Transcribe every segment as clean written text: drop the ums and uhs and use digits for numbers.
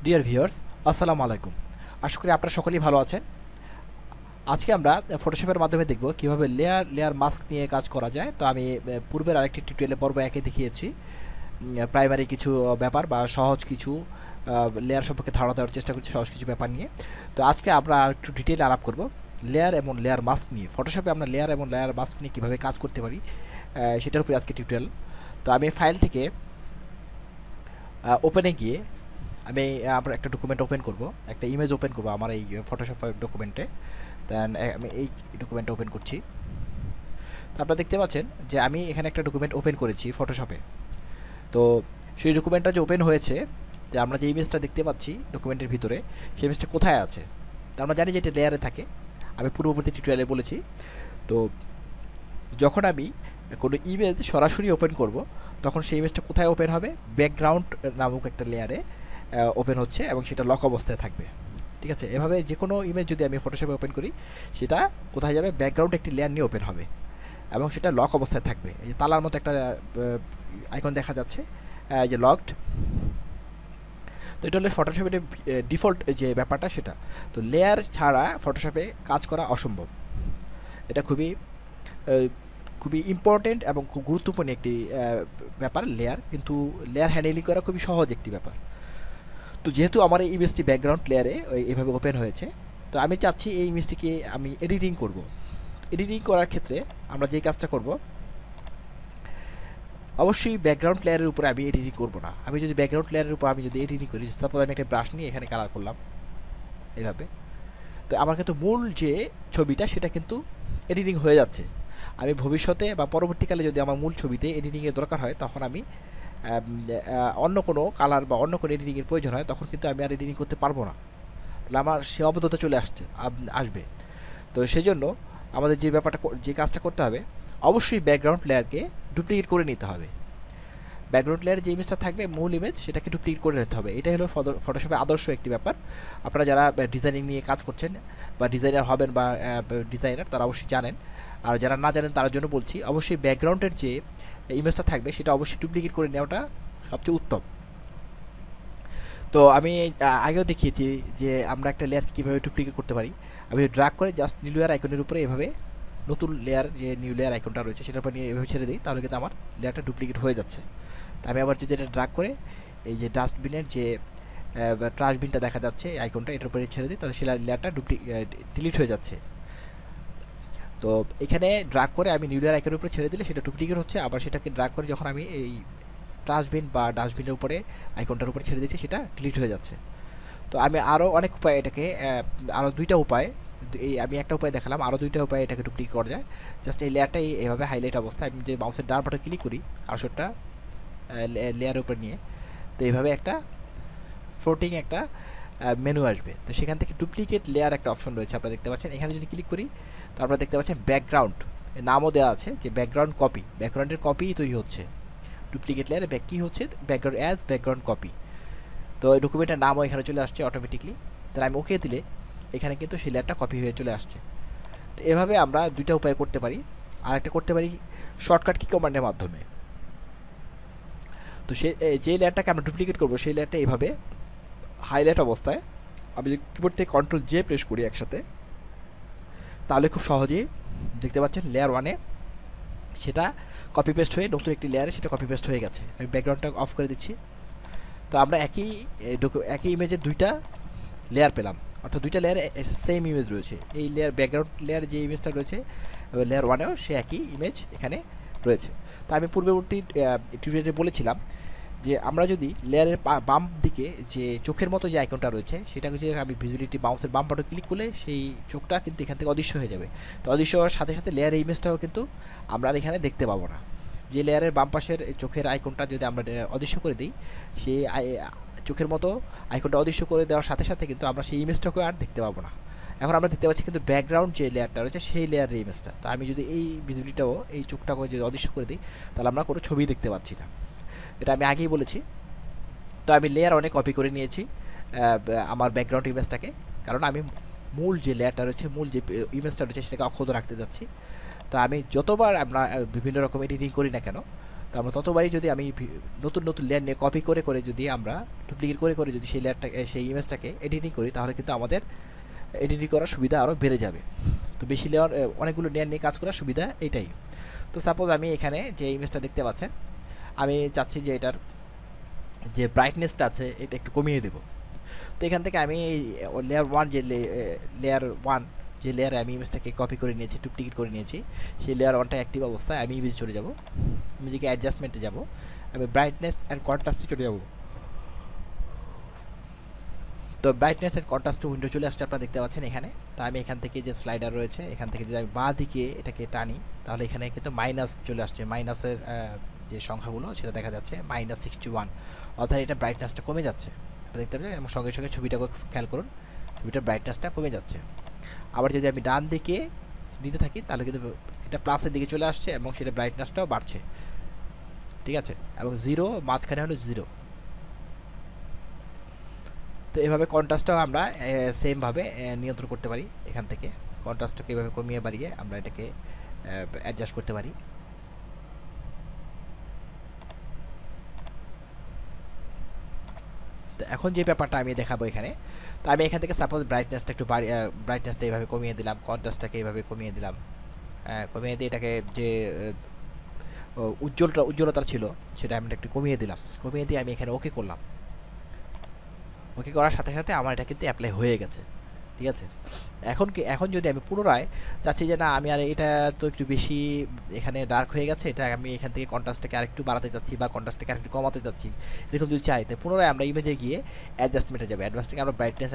Dear viewers, আসসালামু আলাইকুম। আশা করি আপনারা সকলেই ভালো আছেন। আজকে আমরা ফটোশপের মাধ্যমে দেখব কিভাবে লেয়ার মাস্ক নিয়ে কাজ করা যায়। তো আমি পূর্বের আরেকটি টিউটোরিয়ালে পর্ব একে দেখিয়েছি প্রাইমারি কিছু ব্যাপার বা সহজ কিছু লেয়ার সম্পর্কে ধারণা দেওয়ার চেষ্টা করছি, সহজ কিছু ব্যাপার নিয়ে। তো আজকে আমরা আর একটু ডিটেইলে আলাপ করব লেয়ার এবং লেয়ার মাস্ক নিয়ে। ফটোশপে আমরা লেয়ার এবং লেয়ার মাস্ক নিয়ে কীভাবে কাজ করতে পারি সেটার উপরে আজকে টিউটোরিয়াল। তো আমি ফাইল থেকে ওপেনে গিয়ে আমি আমরা একটা ডকুমেন্ট ওপেন করব, একটা ইমেজ ওপেন করব আমার এই ফটোশপ ডকুমেন্টে। দেন আমি এই ডকুমেন্টটা ওপেন করছি। তো আপনারা দেখতে পাচ্ছেন যে আমি এখানে একটা ডকুমেন্ট ওপেন করেছি ফটোশপে। তো সেই ডকুমেন্টটা যে ওপেন হয়েছে, যে আমরা যে ইমেজটা দেখতে পাচ্ছি ডকুমেন্টের ভিতরে, সেই ইমেজটা কোথায় আছে? তো আমরা জানি যে এটা লেয়ারে থাকে, আমি পূর্ববর্তী টিউটোরিয়ালে বলেছি। তো যখন আমি কোনো ইমেজ সরাসরি ওপেন করব, তখন সেই ইমেজটা কোথায় ওপেন হবে? ব্যাকগ্রাউন্ড নামক একটা লেয়ারে ওপেন হচ্ছে এবং সেটা লক অবস্থায় থাকবে। ঠিক আছে, এভাবে যে কোনো ইমেজ যদি আমি ফটোশপে ওপেন করি, সেটা কোথায় যাবে? ব্যাকগ্রাউন্ড একটি লেয়ার নিয়ে ওপেন হবে এবং সেটা লক অবস্থায় থাকবে। এই যে তালার মতো একটা আইকন দেখা যাচ্ছে, যে লকড। তো এটা হলো ফটোশপের ডিফল্ট যে ব্যাপারটা সেটা। তো লেয়ার ছাড়া ফটোশপে কাজ করা অসম্ভব। এটা খুবই খুবই ইম্পর্টেন্ট এবং খুব গুরুত্বপূর্ণ একটি ব্যাপার লেয়ার, কিন্তু লেয়ার হ্যান্ডেলিং করা খুবই সহজ একটি ব্যাপার। তো যেহেতু আমার এই ইমেজটি ব্যাকগ্রাউন্ড লেয়ারে এইভাবে ওপেন হয়েছে, তো আমি চাচ্ছি এই ইমেজটিকে আমি এডিটিং করব। এডিটিং করার ক্ষেত্রে আমরা যে কাজটা করব, অবশ্যই ব্যাকগ্রাউন্ড লেয়ারের উপরে আমি এডিটিং করব না। আমি যদি ব্যাকগ্রাউন্ড লেয়ারের উপর আমি যদি এডিটিং করি, তারপর আমি একটা ব্রাশ নিয়ে এখানে কালার করলাম এইভাবে, তো আমার কিন্তু মূল যে ছবিটা সেটা কিন্তু এডিটিং হয়ে যাচ্ছে। আমি ভবিষ্যতে বা পরবর্তীকালে যদি আমার মূল ছবিতে এডিটিংয়ের দরকার হয়, তখন আমি অন্য কোনো কালার বা অন্য কোনো এডিটিংয়ের প্রয়োজন হয়, তখন কিন্তু আমি আর এডিটিং করতে পারবো না। তাহলে আমার সীমাবদ্ধতা চলে আসবে। তো সেই জন্য আমাদের যে ব্যাপারটা যে কাজটা করতে হবে, অবশ্যই ব্যাকগ্রাউন্ড লেয়ারকে ডুপ্লিকেট করে নিতে হবে। ব্যাকগ্রাউন্ড লেয়ারে যে ইমেজটা থাকবে মূল ইমেজ, সেটাকে ডুপ্লিকেট করে নিতে হবে। এটাই হলো ফটোশপের আদর্শ একটি ব্যাপার। আপনারা যারা ডিজাইনিং নিয়ে কাজ করছেন বা ডিজাইনার হবেন বা ডিজাইনার, তারা অবশ্যই জানেন। আর যারা না জানেন তার জন্য বলছি, অবশ্যই ব্যাকগ্রাউন্ডের যে ইমেজটা থাকবে সেটা অবশ্যই ডুপ্লিকেট করে নেওয়াটা সবচেয়ে উত্তম। তো আমি আগেও দেখিয়েছি যে আমরা একটা লেয়ারকে কীভাবে ডুপ্লিকেট করতে পারি। আমি ড্র্যাগ করে জাস্ট নিউ লেয়ার আইকনের উপরে এভাবে নতুন লেয়ার, যে নিউ লেয়ার আইকনটা রয়েছে সেটার উপর নিয়ে এভাবে ছেড়ে দিই, তাহলে কিন্তু আমার লেয়ারটা ডুপ্লিকেট হয়ে যাচ্ছে। তো আমি আবার যদি এটা ড্র্যাগ করে এই যে ডাস্টবিনের যে ট্রাশবিনটা দেখা যাচ্ছে এই আইকনটা, এটার উপরে ছেড়ে দিই, তাহলে সেই লেয়ারটা ডিলিট হয়ে যাচ্ছে। তো এখানে ড্র্যাগ করে আমি নিউ লেয়ার আইকনের উপরে ছেড়ে দিলে সেটা ডুপ্লিকেট হচ্ছে, আবার সেটাকে ড্র্যাগ করে যখন আমি এই ট্রাশবিন বা ডাস্টবিনের উপরে আইকনটার উপরে ছেড়ে দিচ্ছি, সেটা ডিলিট হয়ে যাচ্ছে। তো আমি আরও অনেক উপায় এটাকে, আরও দুইটা উপায়, এই আমি একটা উপায় দেখালাম, আরও দুইটা উপায় এটাকে ডুপ্লিকেট করা যায়। জাস্ট এই লেয়ারটা এইভাবে হাইলাইট অবস্থায় আমি যে মাউসের ডান বাটন ক্লিক করি কার্সরটা লেয়ারের উপর নিয়ে, তো এইভাবে একটা ফ্লোটিং একটা মেনু আসবে। তো সেখান থেকে ডুপ্লিকেট লেয়ার একটা অপশন রয়েছে, আপনারা দেখতে পাচ্ছেন। এখানে যদি ক্লিক করি, তো আপনারা দেখতে পাচ্ছেন ব্যাকগ্রাউন্ড নামও দেওয়া আছে, যে ব্যাকগ্রাউন্ড কপি, ব্যাকগ্রাউন্ডের কপি তৈরি হচ্ছে। ডুপ্লিকেট লেয়ারে কী হচ্ছে? Background as background copy. তো এই ডকুমেন্টের নামও এখানে চলে আসছে অটোমেটিকলি। তাহলে আমি ওকে দিলে এখানে কিন্তু সেই লেয়ারটা কপি হয়ে চলে আসছে। তো এভাবে আমরা দুইটা উপায় করতে পারি। আর একটা করতে পারি শর্টকাট কি কমান্ডের মাধ্যমে। তো যে লেয়ারটাকে আমরা ডুপ্লিকেট করবো, সেই লেয়ারটা এইভাবে হাইলাইট অবস্থায় আমি যদি কিবোর্ড থেকে কন্ট্রোল জে প্রেস করি একসাথে, তাহলে খুব সহজেই দেখতে পাচ্ছেন লেয়ার ওয়ানে সেটা কপি পেস্ট হয়ে নতুন একটি লেয়ারে সেটা কপি পেস্ট হয়ে গেছে। আমি ব্যাকগ্রাউন্ডটা অফ করে দিচ্ছি। তো আমরা একই ইমেজের দুইটা লেয়ার পেলাম, অর্থাৎ দুইটা লেয়ারে সেম ইমেজ রয়েছে। এই লেয়ার ব্যাকগ্রাউন্ড লেয়ার যে ইমেজটা রয়েছে লেয়ার ওয়ানেও সে একই ইমেজ এখানে রয়েছে। তো আমি পূর্ববর্তী টিউটোরিয়ালে বলেছিলাম যে আমরা যদি লেয়ারের বাম দিকে যে চোখের মতো যে আইকনটা রয়েছে, সেটাকে যদি আমি ভিজিবিলিটি মাউসের বাম বাটন ক্লিক করলে সেই চোখটা কিন্তু এখান থেকে অদৃশ্য হয়ে যাবে। তো অদৃশ্য হওয়ার সাথে সাথে লেয়ারের ইমেজটাও কিন্তু আমরা এখানে দেখতে পাবো না। যে লেয়ারের বাম পাশের চোখের আইকনটা যদি আমরা অদৃশ্য করে দিই, সেই চোখের মতো আইকনটা অদৃশ্য করে দেওয়ার সাথে সাথে কিন্তু আমরা সেই ইমেজটাকে আর দেখতে পাবো না। এখন আমরা দেখতে পাচ্ছি কিন্তু ব্যাকগ্রাউন্ড যে লেয়ারটা রয়েছে সেই লেয়ারের ইমেজটা। তো আমি যদি এই ভিজিবিলিটিটাও, এই চোখটাকে যদি অদৃশ্য করে দিই, তাহলে আমরা কোনো ছবি দেখতে পাচ্ছি না। এটা আমি আগেই বলেছি। তো আমি লেয়ার অনেক কপি করে নিয়েছি আমার ব্যাকগ্রাউন্ড ইমেজটাকে, কারণ আমি মূল যে লেয়ারটা রয়েছে, মূল যে ইমেজটা রয়েছে সেটাকে অক্ষত রাখতে যাচ্ছি। তো আমি যতবার আমরা বিভিন্ন রকম এডিটিং করি না কেন, তো আমরা ততবারই যদি আমি নতুন নতুন লেয়ার নিয়ে কপি করে করে যদি আমরা ডুপ্লিকেট করে করে যদি সেই লেয়ারটাকে সেই ইমেজটাকে এডিটিং করি তাহলে কিন্তু আমাদের এডিটিং করার সুবিধা আরও বেড়ে যাবে। তো বেশি লেয়ার অনেকগুলো লেয়ার নিয়ে কাজ করার সুবিধা এটাই। তো সাপোজ আমি এখানে যে ইমেজটা দেখতে পাচ্ছেন আমি চাচ্ছি যে এটার যে ব্রাইটনেসটা আছে এটা একটু কমিয়ে দেব। তো এখান থেকে আমি লেয়ার ওয়ান যে লেয়ার ওয়ান যে লেয়ারে আমি ইমেজটাকে কপি করে নিয়েছি ডুপ্লিকেট করে নিয়েছি সেই লেয়ার ওয়ানটা অ্যাক্টিভ অবস্থায় আমি ইমেজে চলে যাব, ইমেজকে অ্যাডজাস্টমেন্টে যাব, আমি ব্রাইটনেস অ্যান্ড কন্ট্রাস্টে চলে যাব। তো ব্রাইটনেস অ্যান্ড কন্ট্রাস্ট উইন্ডো চলে আসছে আপনারা দেখতে পাচ্ছেন এখানে। তো আমি এখান থেকে যে স্লাইডার রয়েছে এখান থেকে যদি আমি বাঁ দিকে এটাকে টানি তাহলে এখানে কিন্তু মাইনাস চলে আসছে, মাইনাসের যে সংখ্যাগুলো সেটা দেখা যাচ্ছে -61, অর্থাৎ এটা ব্রাইটনেসটা কমে যাচ্ছে আপনারা দেখতে পাচ্ছেন। এবং সঙ্গে সঙ্গে ছবিটাকে খেয়াল করুন, ছবিটার ব্রাইটনেসটা কমে যাচ্ছে। আবার যদি আমি ডান দিকে নিতে থাকি তাহলে কিন্তু এটা প্লাসের দিকে চলে আসছে এবং সেটা ব্রাইটনেসটাও বাড়ছে, ঠিক আছে। এবং জিরো মাঝখানে হলো জিরো। তো এভাবে কন্ট্রাস্টটাও আমরা সেমভাবে নিয়ন্ত্রণ করতে পারি। এখান থেকে কন্ট্রাস্টটাকে এভাবে কমিয়ে বাড়িয়ে আমরা এটাকে অ্যাডজাস্ট করতে পারি। তো এখন যে ব্যাপারটা আমি দেখাবো এখানে, তো আমি এখান থেকে সাপোজ ব্রাইটনেসটা একটু ব্রাইটনেসটা এইভাবে কমিয়ে দিলাম, কন্ট্রাস্টটাকে এইভাবে কমিয়ে দিলাম, কমিয়ে দিয়ে এটাকে যে উজ্জ্বলতা ছিল সেটা আমি একটু কমিয়ে দিলাম, কমিয়ে দিয়ে আমি এখানে ওকে করলাম। ওকে করার সাথে সাথে আমার এটা কিন্তু অ্যাপ্লাই হয়ে গেছে, ঠিক আছে। এখন যদি আমি পুনরায় চাচ্ছি যে না আমি আর এটা তো একটু বেশি এখানে ডার্ক হয়ে গেছে, এটা আমি এখান থেকে কন্ট্রাস্টটাকে আরেকটু বাড়াতে চাচ্ছি বা কন্ট্রাস্টটাকে আরেকটু কমাতে চাচ্ছি, এরকম যদি চাই তাই পুনরায় আমরা ইমেজে গিয়ে অ্যাডজাস্টমেন্টে যাবো, অ্যাডজাস্ট থেকে আমরা ব্রাইটনেস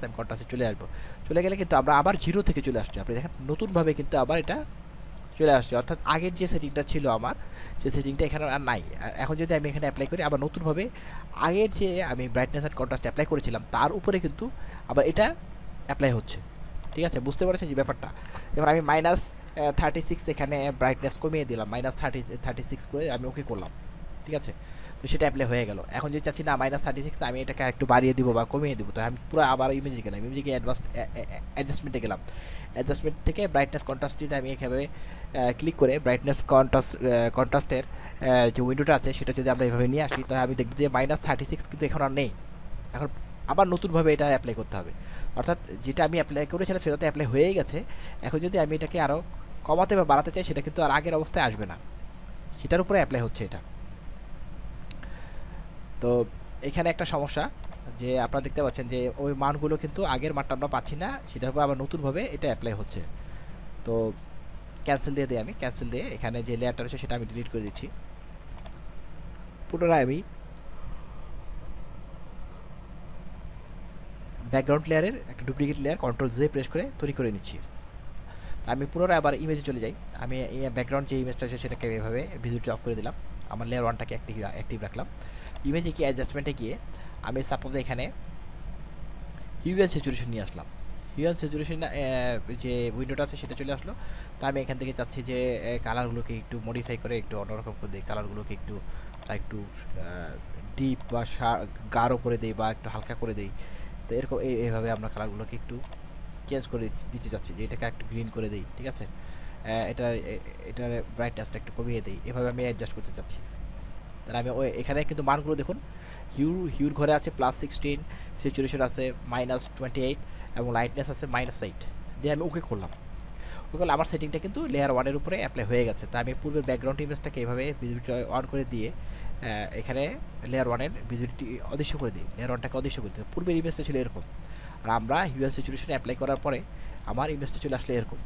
অ্যান্ড কন্ট্রাস্টে চলে আসবো। চলে গেলে কিন্তু আমরা আবার জিরো থেকে চলে আসছি, আপনি দেখেন নতুনভাবে কিন্তু আবার এটা চলে আসছে, অর্থাৎ আগের যে সেটিংটা ছিল আমার সেই সেটিংটা এখানে আর নাই। এখন যদি আমি এখানে অ্যাপ্লাই করি আবার নতুনভাবে আগের যে আমি ব্রাইটনেস অ্যান্ড কন্ট্রাস্ট অ্যাপ্লাই করেছিলাম তার উপরে কিন্তু আবার এটা অ্যাপ্লাই হচ্ছে, ঠিক আছে। বুঝতে পারছেন যে ব্যাপারটা। এবার আমি -36 এখানে ব্রাইটনেস কমিয়ে দিলাম, -36 করে আমি ওকে করলাম, ঠিক আছে। তো সেটা অ্যাপ্লাই হয়ে গেল। এখন যদি চাচ্ছি না -36 না আমি এটাকে একটু বাড়িয়ে দিব বা কমিয়ে দিব, তো আমি পুরো আবার ইমেজে গেলাম, ইমেজে গিয়ে অ্যাডজাস্টমেন্টে গেলাম, অ্যাডজাস্টমেন্ট থেকে ব্রাইটনেস কন্ট্রাস্ট যদি আমি এভাবে ক্লিক করে ব্রাইটনেস কন্ট্রাস্টের যে উইন্ডোটা আছে সেটা যদি আমরা এভাবে নিয়ে আসি তাহলে আমি দেখব যে -36 কিন্তু এখন আর নেই, এখন আবার নতুনভাবে এটা অ্যাপ্লাই করতে হবে। অর্থাৎ যেটা আমি অ্যাপ্লাই করেছিলাম সেটা তো অ্যাপ্লাই হয়েই গেছে, এখন যদি আমি এটাকে আরও কমাতে বা বাড়াতে চাই সেটা কিন্তু আর আগের অবস্থায় আসবে না, সেটার উপরে অ্যাপ্লাই হচ্ছে এটা। তো এখানে একটা সমস্যা যে আপনারা দেখতে পাচ্ছেন যে ওই মানগুলো কিন্তু আগের মানটা আমরা পাচ্ছি না, সেটার উপর আবার নতুনভাবে এটা অ্যাপ্লাই হচ্ছে। তো ক্যান্সেল দিয়ে দিই, আমি ক্যান্সেল দিয়ে এখানে যে লেয়ারটা রয়েছে সেটা আমি ডিলিট করে দিচ্ছি। পুনরায় আমি ব্যাকগ্রাউন্ড লেয়ারের একটা ডুপ্লিকেট লেয়ার Ctrl+J প্রেস করে তৈরি করে নিচ্ছি। আমি পুনরায় আবার ইমেজে চলে যাই, আমি ব্যাকগ্রাউন্ড যে ইমেজটা আছে সেটাকে এভাবে ভিজিবিলিটি অফ করে দিলাম, আমার লেয়ার ওয়ানটাকে অ্যাক্টিভ রাখলাম। ইমেজে কি অ্যাডজাস্টমেন্টে গিয়ে আমি সাপোজ এখানে হিউম্যান স্যাচুরেশন নিয়ে আসলাম, হিউম্যান স্যাচুরেশন যে উইন্ডোটা আছে সেটা চলে আসলো। তো আমি এখান থেকে চাচ্ছি যে কালারগুলোকে একটু মডিফাই করে একটু অন্যরকম করে দিই, কালারগুলোকে একটু একটু ডিপ বা গাঢ় করে দিই বা একটু হালকা করে দিই। তো এরকম এইভাবে আমরা কালারগুলোকে একটু চেঞ্জ করে দিতে চাচ্ছি, যে এটাকে একটু গ্রিন করে দিই, ঠিক আছে। এটার ব্রাইটনেসটা একটু কমিয়ে দিই, এভাবে আমি অ্যাডজাস্ট করতে চাচ্ছি। তাহলে আমি এখানে কিন্তু মানগুলো দেখুন, হিউর ঘরে আছে +16, স্যাচুরেশন আছে -28 এবং লাইটনেস আছে -8 দিয়ে আমি ওকে করলাম। ওকে করলে আমার সেটিংটা কিন্তু লেয়ার ওয়ানের উপরে অ্যাপ্লাই হয়ে গেছে। তাই আমি পূর্বের ব্যাকগ্রাউন্ড ইমেজটাকে এভাবে ভিজিবিলিটি অন করে দিয়ে এখানে লেয়ার ওয়ানের ভিজিবিলিটি অদৃশ্য করে দিই, লেয়ার ওয়ানটাকে অদৃশ্য করে দিই। পূর্বের ইমেজটা ছিল এরকম, আর আমরা হিউম্যান স্যাচুরেশন অ্যাপ্লাই করার পরে আমার ইমেজটা চলে আসলে এরকম।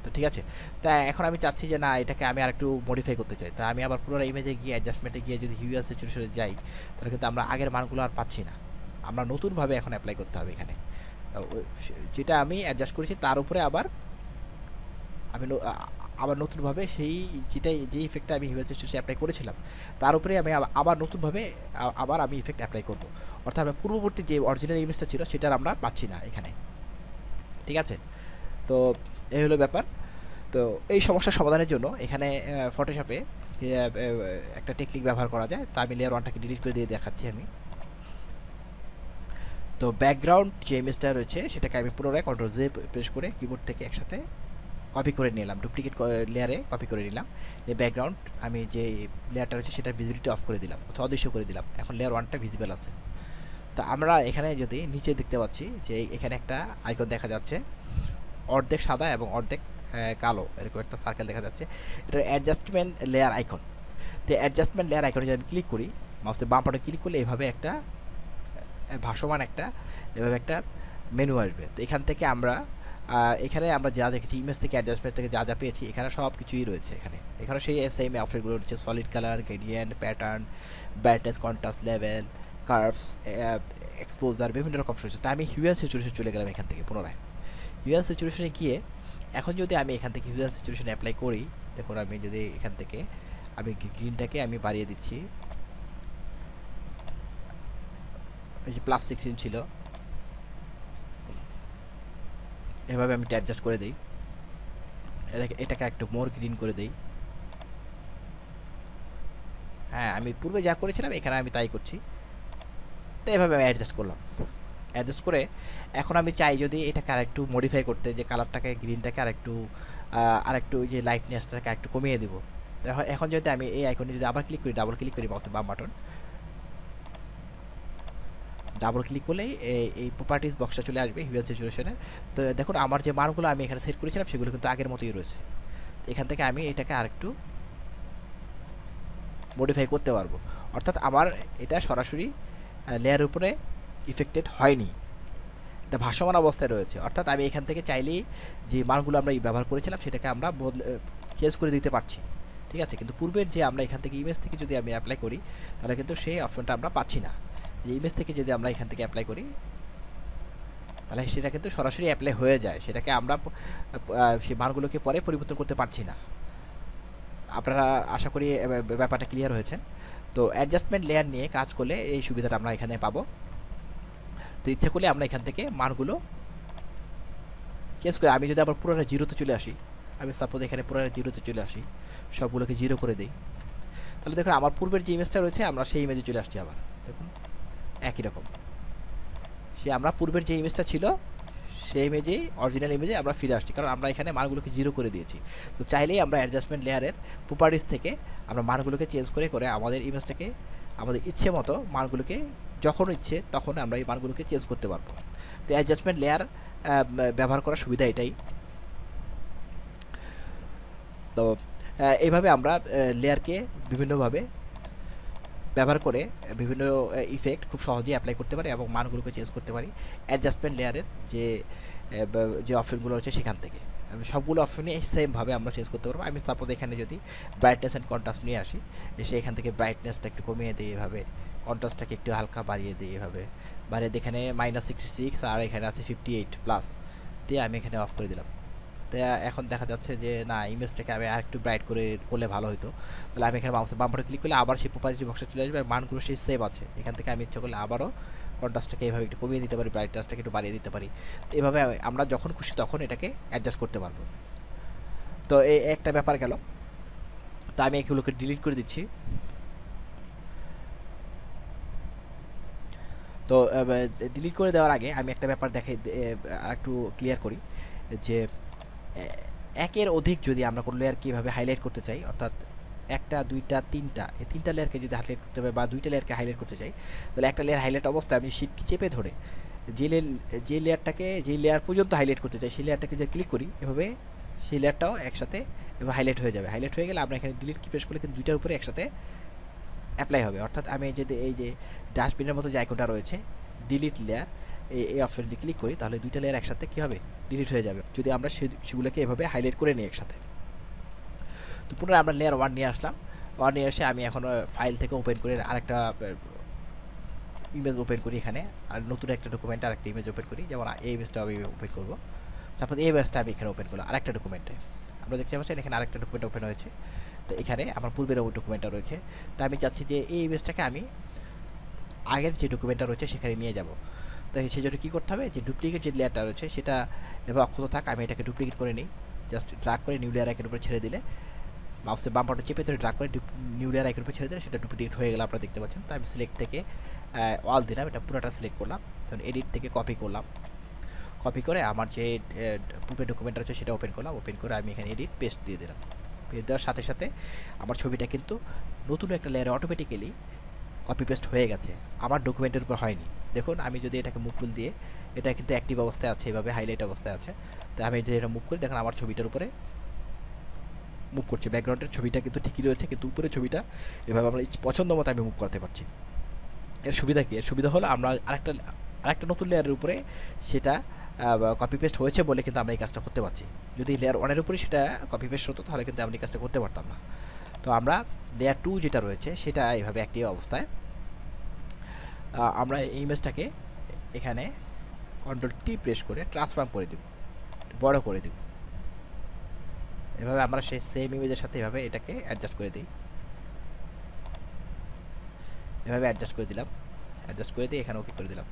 তো ঠিক আছে, তা এখন আমি চাচ্ছি যে না এটাকে আমি আরেকটু মডিফাই করতে চাই, তা আমি আবার পুরো ইমেজে গিয়ে অ্যাডজাস্টমেন্টে গিয়ে যদি হিউম্যান স্যাচুরেশনে যাই তাহলে কিন্তু আমরা আগের মানগুলো আর পাচ্ছি না, আমরা নতুনভাবে এখন অ্যাপ্লাই করতে হবে এখানে। যেটা আমি অ্যাডজাস্ট করেছি তার উপরে আবার আমি আবার নতুনভাবে সেই যে ইফেক্টটা আমি হিউম্যান স্যাচুরেশনে অ্যাপ্লাই করেছিলাম তার উপরে আমি আবার নতুনভাবে আবার আমি ইফেক্ট অ্যাপ্লাই করব। অর্থাৎ আমরা পূর্ববর্তী যে অরিজিনাল ইমেজটা ছিল সেটার আমরা পাচ্ছি না এখানে, ঠিক আছে। তো এই হলো ব্যাপার। তো এই সমস্যার সমাধানের জন্য এখানে ফটোশপে একটা টেকনিক ব্যবহার করা যায়। তা আমি লেয়ার ওয়ানটাকে ডিলিট করে দিয়ে দেখাচ্ছি আমি। তো ব্যাকগ্রাউন্ড যে ইমেজটা রয়েছে সেটাকে আমি পুনরায় Ctrl+J প্রেস করে কিবোর্ড থেকে একসাথে কপি করে নিলাম, ডুপ্লিকেট লেয়ারে কপি করে নিলাম। এই ব্যাকগ্রাউন্ড আমি যে লেয়ারটা রয়েছে সেটা ভিজিবিলিটি অফ করে দিলাম অথবা অদৃশ্য করে দিলাম। এখন লেয়ার 1টা ভিজিবল আছে। তো আমরা এখানে যদি নিচে দেখতে পাচ্ছি যে এখানে একটা আইকন দেখা যাচ্ছে, অর্ধেক সাদা এবং অর্ধেক কালো, এরকম একটা সার্কেল দেখা যাচ্ছে। এটা অ্যাডজাস্টমেন্ট লেয়ার আইকন। তো অ্যাডজাস্টমেন্ট লেয়ার আইকনে যদি আমি ক্লিক করি, মাউসের বাম বাটনে ক্লিক করলে এভাবে একটা ভাসমান এভাবে একটা মেনু আসবে। তো এখান থেকে এখানে আমরা যা দেখেছি ইমেজ থেকে অ্যাডজাস্টমেন্ট থেকে যা পেয়েছি এখানে সব কিছুই রয়েছে। এখানে সেই সেম অপশনগুলো রয়েছে, solid colour, gradient, pattern, brightness, contrast, level, curves, exposure, বিভিন্ন রকম অপশন রয়েছে। তাই আমি হিউয়াল স্যাচুরেশন চলে গেলাম এখান থেকে পুনরায়। হিউয়াল স্যাচুরেশনে গিয়ে এখন যদি আমি এখান থেকে হিউয়াল স্যাচুরেশন অ্যাপ্লাই করি, দেখুন আমি যদি এখান থেকে আমি গ্রিনটাকে আমি বাড়িয়ে দিচ্ছি, এই যে +16 ছিল, এভাবে আমি অ্যাডজাস্ট করে দিই, এটাকে একটু মোর গ্রিন করে দিই। হ্যাঁ, আমি পূর্বে যা করেছিলাম এখানে আমি তাই করছি। তো এভাবে আমি অ্যাডজাস্ট করলাম। অ্যাডজাস্ট করে এখন আমি চাই যদি এটাকে আরেকটু মডিফাই করতে, যে কালারটাকে, গ্রিনটাকে আরেকটু যে লাইটনেসটাকে একটু কমিয়ে দিব। এখন যদি আমি এই আইকনে যদি আবার ক্লিক করি, ডাবল ক্লিক করি মাউসের বাম বাটন, ডাবল ক্লিক করলেই এই প্রপার্টিজ বক্সটা চলে আসবে হিউয়াল স্যাচুরেশনের। তো দেখুন আমার যে মানগুলো আমি এখানে সেট করেছিলাম সেগুলো কিন্তু আগের মতোই রয়েছে। এখান থেকে আমি এটাকে আরেকটু মডিফাই করতে পারবো, অর্থাৎ আমার এটা সরাসরি লেয়ারের উপরে ইফেক্টেড হয়নি, এটা ভাসমান অবস্থায় রয়েছে। অর্থাৎ আমি এখান থেকে চাইলেই যে মানগুলো আমরা ব্যবহার করেছিলাম সেটাকে আমরা চেঞ্জ করে দিতে পারছি, ঠিক আছে। কিন্তু পূর্বের যে আমরা এখান থেকে ইমেজ থেকে যদি আমি অ্যাপ্লাই করি তাহলে কিন্তু সেই অপশনটা আমরা পাচ্ছি না। যে ইমেজ থেকে যদি আমরা এখান থেকে অ্যাপ্লাই করি তাহলে সেটা কিন্তু সরাসরি অ্যাপ্লাই হয়ে যায়, সেটাকে আমরা সেই মানগুলোকে পরে পরিবর্তন করতে পারছি না। আপনারা আশা করি ব্যাপারটা ক্লিয়ার হয়েছে। তো অ্যাডজাস্টমেন্ট লেয়ার নিয়ে কাজ করলে এই সুবিধাটা আমরা এখানে পাবো। তো ইচ্ছা করলে আমরা এখান থেকে মানগুলো চেঞ্জ করে, আমি যদি আবার পুরোটা জিরোতে চলে আসি, আমি সাপোজ এখানে পুরোটা জিরোতে চলে আসি, সবগুলোকে জিরো করে দিই, তাহলে দেখুন আমার পূর্বের যে ইমেজটা রয়েছে আমরা সেই ইমেজে চলে আসছি। আবার দেখুন একই রকম, আমরা পূর্বের যে ইমেজটা ছিল সেই ইমেজেই, অরিজিনাল ইমেজে আমরা ফিরে আসছি, কারণ আমরা এখানে মানগুলোকে জিরো করে দিয়েছি। তো চাইলেই আমরা অ্যাডজাস্টমেন্ট লেয়ারের প্রপার্টিস থেকে আমরা মানগুলোকে চেঞ্জ করে আমাদের ইমেজটাকে আমাদের ইচ্ছে মতো মানগুলোকে যখন ইচ্ছে তখন আমরা এই মানগুলোকে চেঞ্জ করতে পারবো। তো অ্যাডজাস্টমেন্ট লেয়ার ব্যবহার করার সুবিধা এটাই। তো এইভাবে আমরা লেয়ারকে বিভিন্নভাবে ব্যবহার করে বিভিন্ন ইফেক্ট খুব সহজেই অ্যাপ্লাই করতে পারি এবং মানগুলোকে চেঞ্জ করতে পারি অ্যাডজাস্টমেন্ট লেয়ারের যে অপশনগুলো রয়েছে সেখান থেকে। সবগুলো অপশনই সেমভাবে আমরা চেঞ্জ করতে পারবো। আমি তারপর এখানে যদি ব্রাইটনেস অ্যান্ড কন্ট্রাস্ট নিয়ে আসি, এসে এখান থেকে ব্রাইটনেসটা একটু কমিয়ে দিই, এভাবে কন্ট্রাস্টটাকে একটু হালকা বাড়িয়ে দিই, এভাবে বাড়িয়ে এখানে -66 আর এখানে আছে 58+ দিয়ে আমি এখানে অফ করে দিলাম। তো এখন দেখা যাচ্ছে যে না, ইমেজটাকে আমি আরেকটু ব্রাইট করলে ভালো হতো। তাহলে আমি এখানে মাউসের বাম বাটনে ক্লিক করলে আবার সেই প্রপার্টি বক্সে চলে আসবে, মানগুলো সেই সেভ আছে। এখান থেকে আমি ইচ্ছা করলে আবারও কন্ট্রাস্টটাকে এইভাবে একটু কমিয়ে দিতে পারি, ব্রাইটনেসটাকে একটু বাড়িয়ে দিতে পারি। তো এইভাবে আমরা যখন খুশি তখন এটাকে অ্যাডজাস্ট করতে পারবো। তো এই একটা ব্যাপার গেল। তো আমি এগুলোকে ডিলিট করে দিচ্ছি। তো ডিলিট করে দেওয়ার আগে আমি একটা ব্যাপার একটু ক্লিয়ার করি, যে একের অধিক যদি আমরা কোনো লেয়ার কীভাবে হাইলাইট করতে চাই, অর্থাৎ একটা, দুইটা, তিনটা, এই তিনটা লেয়ারকে যদি হাইলাইট করতে হবে বা দুইটা লেয়ারকে হাইলাইট করতে চাই, তাহলে একটা লেয়ার হাইলাইট অবস্থায় আমি শিটকে চেপে ধরে যে লেয়ার পর্যন্ত হাইলাইট করতে চাই সেই লেয়ারটাকে যে ক্লিক করি, এভাবে সেই লেয়ারটাও একসাথে এবার হাইলাইট হয়ে যাবে। হাইলাইট হয়ে গেলে আমরা এখানে ডিলিট কি প্রেস করলে কিন্তু দুইটার উপরে একসাথে অ্যাপ্লাই হবে। অর্থাৎ আমি এই যে ডাস্টবিনের মতো যে আইকনটা রয়েছে ডিলিট লেয়ার, এই অপশনটি ক্লিক করি, তাহলে দুইটা লেয়ার একসাথে কী হবে, ডিলিট হয়ে যাবে, যদি আমরা সেগুলোকে এভাবে হাইলাইট করে নিই একসাথে। তো পুনরায় আমরা লেয়ার 1 নিয়ে আসলাম। 1 নিয়ে এসে আমি এখন ফাইল থেকে ওপেন করে আরেকটা ইমেজ ওপেন করি, এখানে আর নতুন একটা ডকুমেন্টে আরেকটা ইমেজ ওপেন করি, যেমন এই ইমেজটা আমি ওপেন করবো। তারপর এই ইমেজটা আমি এখানে ওপেন করলাম আরেকটা ডকুমেন্টে, আমরা দেখতে পাচ্ছেন এখানে আরেকটা ডকুমেন্ট ওপেন হয়েছে। তো এখানে আমার পূর্বের ওই ডকুমেন্টটা রয়েছে। তো আমি চাচ্ছি যে এই ইমেজটাকে আমি আগের যে ডকুমেন্টটা রয়েছে সেখানে নিয়ে যাব। তো সেই জন্য কী করতে হবে, যে ডুপ্লিকেট যে লেয়ারটা রয়েছে সেটা এবার অক্ষত থাক, আমি এটাকে ডুপ্লিকেট করে নিই। জাস্ট ড্রাগ করে নিউ লেয়ার আইকনের উপরে ছেড়ে দিলে, মাউসের বাম বাটন চেপে ধরে ড্রাগ করে নিউ লেয়ার আইকনের উপরে ছেড়ে দিলে সেটা ডুপ্লিকেট হয়ে গেল, আপনারা দেখতে পাচ্ছেন। তো আমি সিলেক্ট থেকে অল দিলাম, এটা পুরোটা সিলেক্ট করলাম, তখন এডিট থেকে কপি করলাম। কপি করে আমার যে পূর্বের ডকুমেন্ট আছে সেটা ওপেন করলাম, ওপেন করে আমি এখানে এডিট পেস্ট দিয়ে দিলাম। পেস্ট দেওয়ার সাথে সাথে আমার ছবিটা কিন্তু নতুন একটা লেয়ারে অটোমেটিক্যালি কপি পেস্ট হয়ে গেছে, আমার ডকুমেন্টের উপর হয়নি। দেখুন আমি যদি এটাকে মুভ টুল দিয়ে, এটা কিন্তু অ্যাক্টিভ অবস্থায় আছে, এভাবে হাইলাইট অবস্থায় আছে, তো আমি যদি এটা মুভ করি দেখুন আমার ছবিটার উপরে মুভ করছে, ব্যাকগ্রাউন্ডের ছবিটা কিন্তু ঠিকই রয়েছে, কিন্তু উপরে ছবিটা এভাবে আমরা পছন্দ মতো আমি মুভ করতে পারছি। এর সুবিধা কী? এর সুবিধা হলো আমরা আরেকটা নতুন লেয়ারের উপরে সেটা কপি পেস্ট হয়েছে বলে কিন্তু আমরা এই কাজটা করতে পারছি। যদি লেয়ার 1 এর উপরে সেটা কপি পেস্ট হতো তাহলে কিন্তু আমরা এই কাজটা করতে পারতাম না। তো আমরা লেয়ার 2 যেটা রয়েছে সেটা এইভাবে অ্যাক্টিভ অবস্থায় আমরা এই ইমেজটাকে এখানে কন্ট্রোল-T প্রেস করে ট্রান্সফর্ম করে দেব, বড় করে দেব। এভাবে আমরা সেই সেম ইমেজের সাথে এভাবে এটাকে অ্যাডজাস্ট করে দিই, এভাবে অ্যাডজাস্ট করে দিলাম, অ্যাডজাস্ট করে দিয়ে এখানে ওকে করে দিলাম।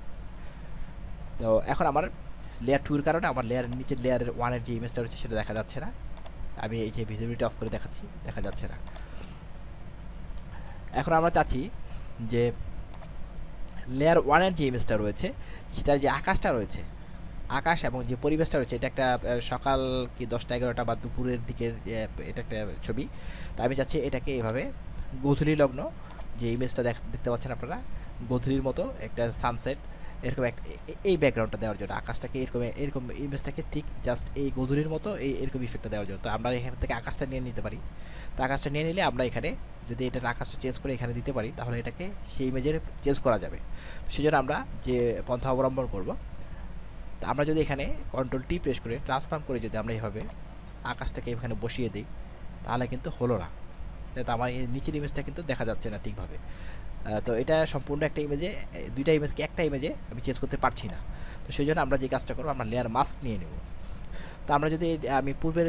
তো এখন আমার লেয়ার 2 এর কারণে আমার লেয়ারের নিচের লেয়ারের 1 এর যে ইমেজটা রয়েছে সেটা দেখা যাচ্ছে না। আমি এই যে ভিজিবিলিটি অফ করে দেখাচ্ছি, দেখা যাচ্ছে না। এখন আমরা চাচ্ছি যে লেয়ার 1 এর যে ইমেজটা রয়েছে সেটার যে আকাশটা রয়েছে, আকাশ এবং যে পরিবেশটা রয়েছে, এটা একটা সকাল কি 10টা 11টা বা দুপুরের দিকে এটা একটা ছবি। তো আমি চাচ্ছি এটাকে এভাবে গোধূলি লগ্ন যে ইমেজটা দেখতে পাচ্ছেন আপনারা, গোধূলির মতো একটা সানসেট এরকম এই ব্যাকগ্রাউন্ডটা দেওয়ার জন্য, আকাশটাকে এরকম ইমেজটাকে ঠিক জাস্ট এই গোধূলির মতো এরকম ইফেক্টটা দেওয়ার জন্য। তো আমরা এখান থেকে আকাশটা নিয়ে নিতে পারি। তো আকাশটা নিয়ে নিলে আমরা এখানে যদি এটার আকাশটা চেঞ্জ করে এখানে দিতে পারি তাহলে এটাকে সেই ইমেজের চেঞ্জ করা যাবে। সেই জন্য আমরা যে পন্থা অবলম্বন করব, তো আমরা যদি এখানে কন্ট্রোল-T প্রেস করে ট্রান্সফর্ম করে যদি আমরা এইভাবে আকাশটাকে এখানে বসিয়ে দিই তাহলে কিন্তু হলো না, তো আমার এই নিচের ইমেজটা কিন্তু দেখা যাচ্ছে না ঠিকভাবে। তো এটা সম্পূর্ণ একটা ইমেজে, দুইটা ইমেজকে একটা ইমেজে আমি চেঞ্জ করতে পারছি না। তো সেই জন্য আমরা যে কাজটা করবো, আমরা লেয়ার মাস্ক নিয়ে নেব। তো আমরা যদি আমি পূর্বের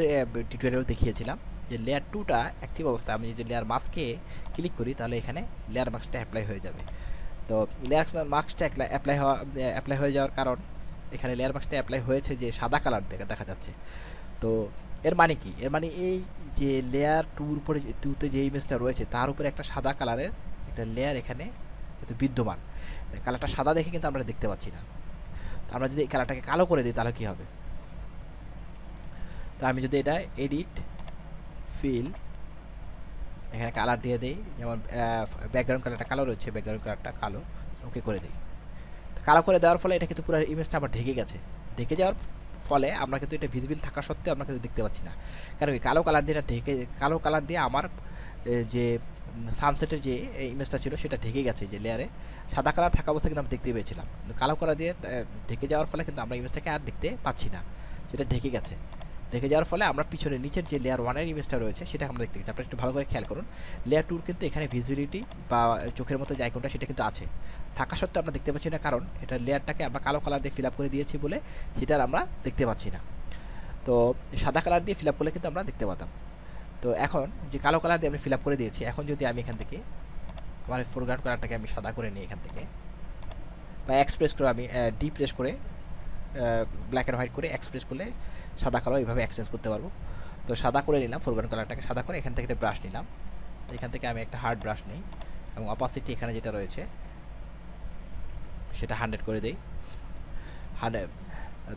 টিউটোরিয়ালেও দেখিয়েছিলাম যে লেয়ার 2টা অ্যাক্টিভ অবস্থায় আমি যদি লেয়ার মাস্কে ক্লিক করি তাহলে এখানে লেয়ার মাস্কটা অ্যাপ্লাই হয়ে যাবে। তো লেয়ার মাস্কটা অ্যাপ্লাই হয়ে যাওয়ার কারণ, এখানে লেয়ার মাস্কটা অ্যাপ্লাই হয়েছে যে সাদা কালার দেখা যাচ্ছে। তো এর মানে কি? এর মানে এই যে লেয়ার 2-র উপরে 2তে যে ইমেজটা রয়েছে তার উপরে একটা সাদা কালারের একটা লেয়ার এখানে বিদ্যমান। কালারটা সাদা দেখে কিন্তু আমরা দেখতে পাচ্ছি না। তো আমরা যদি এই কালারটাকে কালো করে দিই তাহলে কী হবে? তো আমি যদি এটা এডিট ফিল এখানে কালার দিয়ে দেই, যেমন ব্যাকগ্রাউন্ড কালারটা কালো রয়েছে, ব্যাকগ্রাউন্ড কালারটা কালো, ওকে করে দিই। তো কালো করে দেওয়ার ফলে এটা কিন্তু পুরো ইমেজটা আমার ঢেকে গেছে। ঢেকে যাওয়ার ফলে আমরা কিন্তু এটা ভিজিবল থাকা সত্ত্বেও আমরা কিন্তু দেখতে পাচ্ছি না, কারণ এই কালো কালার দিয়ে কালো কালার দিয়ে আমার যে সানসেটের যে ইমেজটা ছিল সেটা ঢেকে গেছে। যে লেয়ারে সাদা কালার থাকা অবস্থায় কিন্তু আমরা দেখতে পেয়েছিলাম, কিন্তু কালো কালার দিয়ে ঢেকে যাওয়ার ফলে কিন্তু আমরা ইমেজটাকে আর দেখতে পাচ্ছি না, সেটা ঢেকে গেছে। ঢেকে যাওয়ার ফলে আমরা পিছনে নিচের যে লেয়ার 1 এর ইমেজটা রয়েছে সেটা আমরা দেখতে পাচ্ছি। আপনারা একটু ভালো করে খেয়াল করুন, লেয়ার 2 কিন্তু এখানে ভিজিবিলিটি বা চোখের মতো যে আইকনটা সেটা কিন্তু আছে, থাকা সত্ত্বেও আমরা দেখতে পাচ্ছি না, কারণ এটা লেয়ারটাকে আমরা কালো কালার দিয়ে ফিল আপ করে দিয়েছি বলে সেটার আমরা দেখতে পাচ্ছি না। তো সাদা কালার দিয়ে ফিল আপ করলে কিন্তু আমরা দেখতে পাতাম। তো এখন যে কালো কালার দিয়ে আমি ফিল আপ করে দিয়েছি, এখন যদি আমি এখান থেকে আমার ফোরগ্রাউন্ড কালারটাকে আমি সাদা করে নিই এখান থেকে, বা এক্সপ্রেস করে আমি ডি প্রেস করে ব্ল্যাক অ্যান্ড হোয়াইট করে এক্সপ্রেস করলে সাদা কালো এইভাবে এক্সচেঞ্জ করতে পারবো। তো সাদা করে নিলাম, ফোরগ্রাউন্ড কালারটাকে সাদা করে এখান থেকে একটা ব্রাশ নিলাম, এখান থেকে আমি একটা হার্ড ব্রাশ নিই এবং অপাসিটি এখানে যেটা রয়েছে সেটা 100 করে দিই। 100,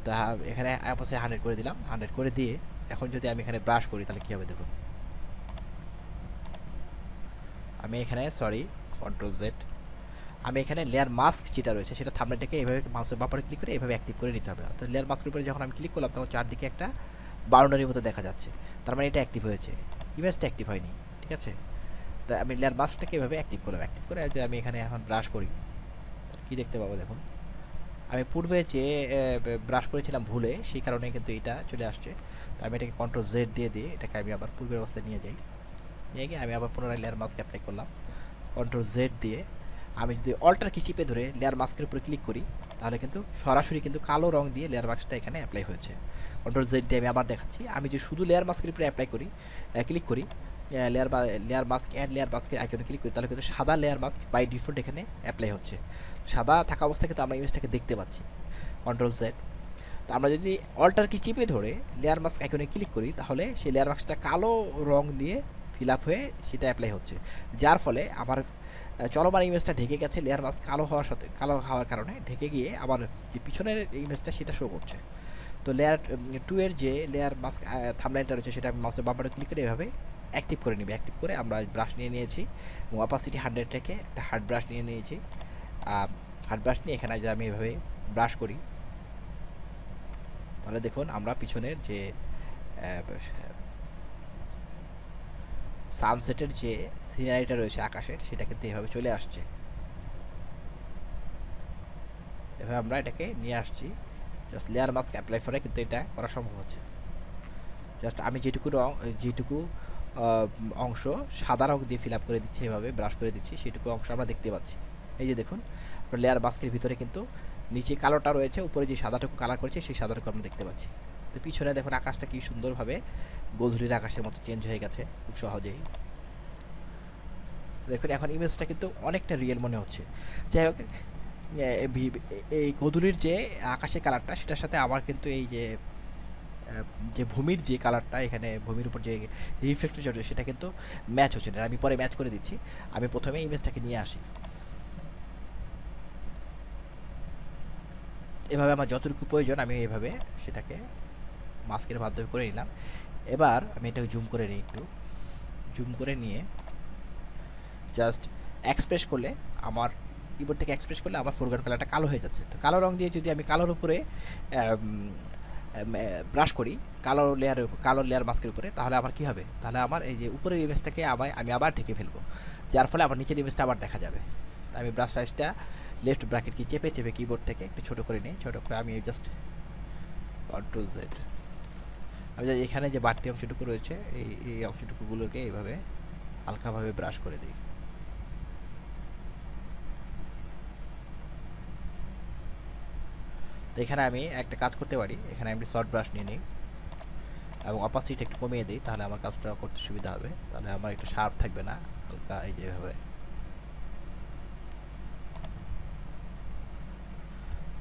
তা এখানে অপাসিটি 100 করে দিলাম। 100 করে দিয়ে এখন যদি আমি এখানে ব্রাশ করি তাহলে কী হবে দেখুন। আমি এখানে কন্ট্রোল-Z, আমি এখানে লেয়ার মাস্ক যেটা রয়েছে সেটা থাম্বনেলটাকে এভাবে মাউসের বাপারে ক্লিক করে এভাবে অ্যাক্টিভ করে নিতে হবে। অর্থাৎ লেয়ার মাস্কের উপরে যখন আমি ক্লিক করলাম তখন চারদিকে একটা বাউন্ডারির মতো দেখা যাচ্ছে, তার মানে এটা অ্যাক্টিভ হয়েছে, ইমেজটা অ্যাক্টিভ হয়নি। ঠিক আছে, তা আমি লেয়ার মাস্কটাকে এভাবে অ্যাক্টিভ করলাম। অ্যাক্টিভ করে যে আমি এখানে এখন ব্রাশ করি কি দেখতে পাবো দেখুন, আমি পূর্বে যে ব্রাশ করেছিলাম ভুলে, সেই কারণে কিন্তু এটা চলে আসছে। তো আমি এটাকে কন্ট্রোল-Z দিয়ে এটাকে আমি আবার পূর্বের অবস্থায় নিয়ে যাই, নিয়ে গিয়ে আমি আবার পুনরায় লেয়ার মাস্ক অ্যাপ্লাই করলাম। কন্ট্রোল-Z দিয়ে আমি যদি অল্টার কি চিপে ধরে লেয়ার মাস্কের উপরে ক্লিক করি তাহলে কিন্তু সরাসরি কিন্তু কালো রং দিয়ে লেয়ার মাস্কটা এখানে অ্যাপ্লাই হয়েছে। কন্ট্রোল-Z দিয়ে আমি আবার দেখাচ্ছি, আমি যদি শুধু লেয়ার মাস্কের উপরে অ্যাপ্লাই করি, ক্লিক করি লেয়ার মাস্ক অ্যাড লেয়ার মাস্কের আইকনে ক্লিক করি তাহলে কিন্তু সাদা লেয়ার মাস্ক বাই ডিফল্ট এখানে অ্যাপ্লাই হচ্ছে। সাদা থাকা অবস্থায় কিন্তু আমরা ইমেজটাকে দেখতে পাচ্ছি। কন্ট্রোল-Z, তো আমরা যদি অল্টার কি চিপে ধরে লেয়ার মাস্ক আইকনে ক্লিক করি তাহলে সেই লেয়ার মাস্কটা কালো রং দিয়ে ফিল আপ হয়ে সেটা অ্যাপ্লাই হচ্ছে, যার ফলে আমার চলমান ইমেজটা ঢেকে গেছে, লেয়ার মাস্ক কালো হওয়ার কারণে ঢেকে গিয়ে আমার যে পিছনের ইমেজটা সেটা শো করছে। তো লেয়ার 2 এর যে লেয়ার মাস্ক থাম্বনেলটা রয়েছে সেটা আমি মাউসের বাম বাটনে ক্লিক করে এভাবে অ্যাক্টিভ করে নিবে। অ্যাক্টিভ করে আমরা ব্রাশ নিয়ে নিয়েছি এবং অপাসিটি 100 রেখে একটা হার্ড ব্রাশ নিয়ে নিয়েছি। হার্ড ব্রাশ নিয়ে এখানে যদি আমি এভাবে ব্রাশ করি তাহলে দেখুন আমরা পিছনের যে সানসেটের যে সিনারিটা রয়েছে আকাশের সেটা কিন্তু এভাবে চলে আসছে। এভাবে আমরা এটাকে নিয়ে আসছি। জাস্ট লেয়ার মাস্ক অ্যাপ্লাই করে কিন্তু এটা করা সম্ভব হচ্ছে। জাস্ট আমি যেটুকু অংশ সাদা রং দিয়ে ফিল আপ করে দিচ্ছি, এভাবে ব্রাশ করে দিচ্ছি, সেটুকু অংশ আমরা দেখতে পাচ্ছি। এই যে দেখুন লেয়ার মাস্কের ভিতরে কিন্তু নিচে কালোটা রয়েছে, উপরে যে সাদাটুকু কালার করেছে সেই সাদাটুকু আমরা দেখতে পাচ্ছি। তো পিছনে দেখুন আকাশটা কি সুন্দরভাবে গোধূলির আকাশের মতো চেঞ্জ হয়ে গেছে খুব সহজেই। দেখুন এখন ইমেজটা কিন্তু অনেকটা রিয়েল মনে হচ্ছে। যাই হোক, এই গোধূলির যে আকাশের কালারটা সেটার সাথে আমার কিন্তু এই যে ভূমির যে কালারটা, এখানে ভূমির উপর যে রিফ্লেকশন চলছে সেটা কিন্তু ম্যাচ হচ্ছে না। আমি পরে ম্যাচ করে দিচ্ছি। আমি প্রথমে ইমেজটাকে নিয়ে আসি। এভাবে আমার যতটুকু প্রয়োজন আমি এইভাবে সেটাকে মাস্কের মাধ্যমে করে নিলাম। এবার আমি এটাকে জুম করে নিই, একটু জুম করে নিয়ে জাস্ট এক্সপ্রেস করলে আমার কিবোর্ড থেকে এক্সপ্রেস করলে আমার ফোরগ্রাউন্ড কালারটা কালো হয়ে যাচ্ছে। তো কালো রং দিয়ে যদি আমি কালোর উপরে ব্রাশ করি, কালো লেয়ার মাস্কের উপরে, তাহলে আমার কি হবে, তাহলে আমার এই যে উপরের ইমেজটাকে আমি আবার ঢেকে ফেলবো, যার ফলে আমার নিচের ইমেজটা আবার দেখা যাবে। আমি ব্রাশ সাইজটা লেফট ব্র্যাকেট কি চেপে কিবোর্ড থেকে একটু ছোটো করে নিই। ছোটো করে আমি জাস্ট কন্ট্রোল জেড, আমি এখানে যে বাড়তি অংশটুকু রয়েছে এই অংশটুকুগুলোকে এইভাবে হালকাভাবে ব্রাশ করে দিই। তো এখানে আমি একটা কাজ করতে পারি, এখানে আমি সফট ব্রাশ নিয়ে নিই এবং অপাসিটি একটু কমিয়ে দিই, তাহলে আমার কাজটা করতে সুবিধা হবে, তাহলে আমার একটু শার্প থাকবে না, হালকা এই যেভাবে।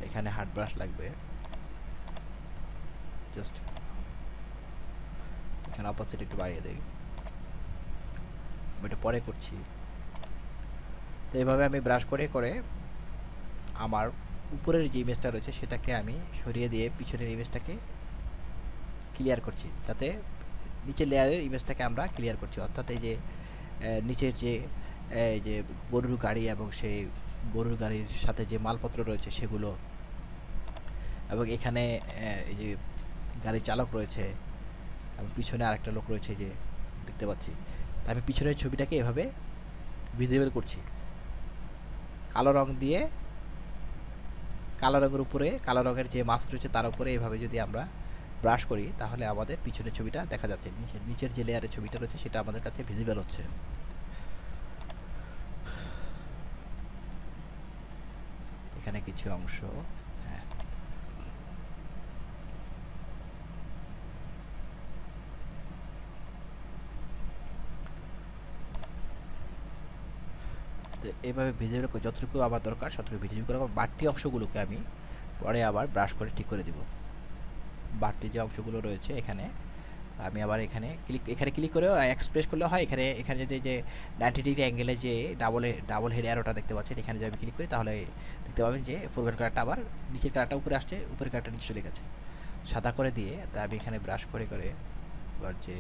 এখানে হার্ড ব্রাশ লাগবে, জাস্ট এখানে অপাসিটি একটু বাড়িয়ে দিই, এটা পরে করছি। তো এইভাবে আমি ব্রাশ করে করে আমার উপরের যে ইমেজটা রয়েছে সেটাকে আমি সরিয়ে দিয়ে পিছনের ইমেজটাকে ক্লিয়ার করছি, যাতে নিচের লেয়ারের ইমেজটাকে আমরা ক্লিয়ার করছি। অর্থাৎ এই যে নিচের যে গরুর গাড়ি এবং সেই গরুর গাড়ির সাথে যে মালপত্র রয়েছে সেগুলো, এবং এখানে এই যে গাড়ির চালক রয়েছে এবং পিছনে আরেকটা লোক রয়েছে যে দেখতে পাচ্ছি। তা আমি পিছনের ছবিটাকে এভাবে ভিজিবল করছি কালো রং দিয়ে। কালো রঙের উপরে কালো রঙের যে মাস্ক রয়েছে তার উপরে এভাবে যদি আমরা ব্রাশ করি তাহলে আমাদের পিছনের ছবিটা দেখা যাচ্ছে, নিচের যে লেয়ারের ছবিটা রয়েছে সেটা আমাদের কাছে ভিজিবল হচ্ছে। এখানে কিছু অংশ, হ্যাঁ, তো এইভাবে ভিজিবল যতটুকু আমার দরকার ততটুকু ভিজিবল করে বাড়তি অংশগুলোকে আমি পরে আবার ব্রাশ করে ঠিক করে দিব। বাড়তি যে অংশগুলো রয়েছে এখানে আমি আবার এখানে ক্লিক করেও এক্সপ্রেস করলে হয়। এখানে যদি যে 90 ডিগ্রি অ্যাঙ্গেলে যে ডাবল হেড অ্যারোটা দেখতে পাচ্ছেন, এখানে যদি আমি ক্লিক করি তাহলে দেখতে পাবেন যে ফোরগ্রাউন্ড কালারটা আবার নিচের কালারটা উপরে আসছে, উপরের কালারটা নিচে চলে গেছে সাদা করে দিয়ে। তা আমি এখানে ব্রাশ করে করে এবার যে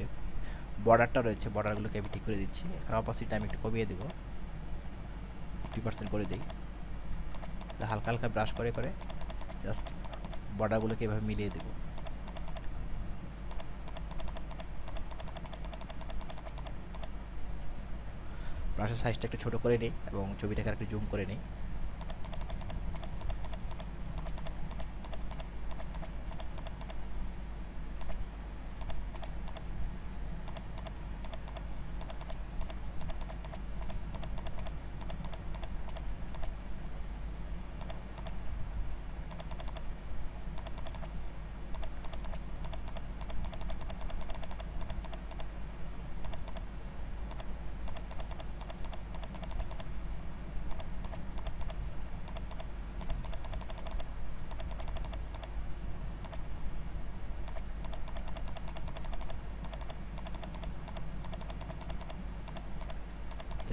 বর্ডারটা রয়েছে বর্ডারগুলোকে আমি ঠিক করে দিচ্ছি। আর অপোজিটটা আমি একটু কমিয়ে দেবো, 50% করে দিই। হালকা হালকা ব্রাশ করে করে জাস্ট বর্ডারগুলোকে এভাবে মিলিয়ে দেবো। ব্রাশের সাইজটা একটু ছোটো করে নিই এবং ছবিটাকে একটু জুম করে নিই।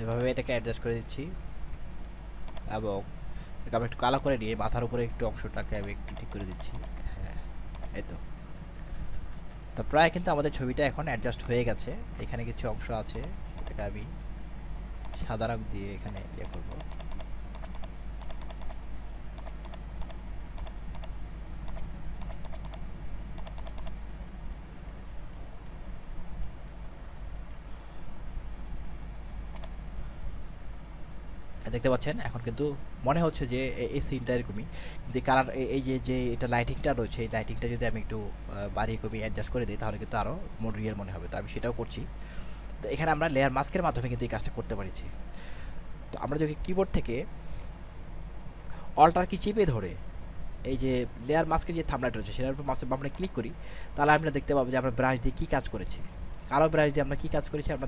এভাবে এটাকে অ্যাডজাস্ট করে দিচ্ছি। এবং আমরা একটু কালো করে নিয়ে মাথার উপরে একটু অংশটাকে আমি একটু ঠিক করে দিচ্ছি। হ্যাঁ, এই তো। তো প্রায় কিন্তু আমাদের ছবিটা এখন অ্যাডজাস্ট হয়ে গেছে। এখানে কিছু অংশ আছে, সেটাকে আমি সাদা রং দিয়ে এখানে ইয়ে করবো। দেখতে পাচ্ছেন এখন কিন্তু মনে হচ্ছে যে এই সিনটা এরকমই, কিন্তু কালার এই যে যে এটা লাইটিংটা রয়েছে, এই লাইটিংটা যদি আমি একটু বাড়িয়ে কমিয়ে অ্যাডজাস্ট করে দিই তাহলে কিন্তু আরও মোর রিয়েল মনে হবে। তো আমি সেটাও করছি। তো এখানে আমরা লেয়ার মাস্কের মাধ্যমে কিন্তু এই কাজটা করতে পারছি। তো আমরা যদি কিবোর্ড থেকে অল্টার কি চেপে ধরে এই যে লেয়ার মাস্কের যে থাম্বনেলটা রয়েছে সেটার উপর মাউসের বামে ক্লিক করি, তাহলে আমরা দেখতে পাবো যে আমরা ব্রাশ দিয়ে কী কাজ করেছি। কালো ব্রাশ দিয়ে আমরা কী কাজ করেছি আমরা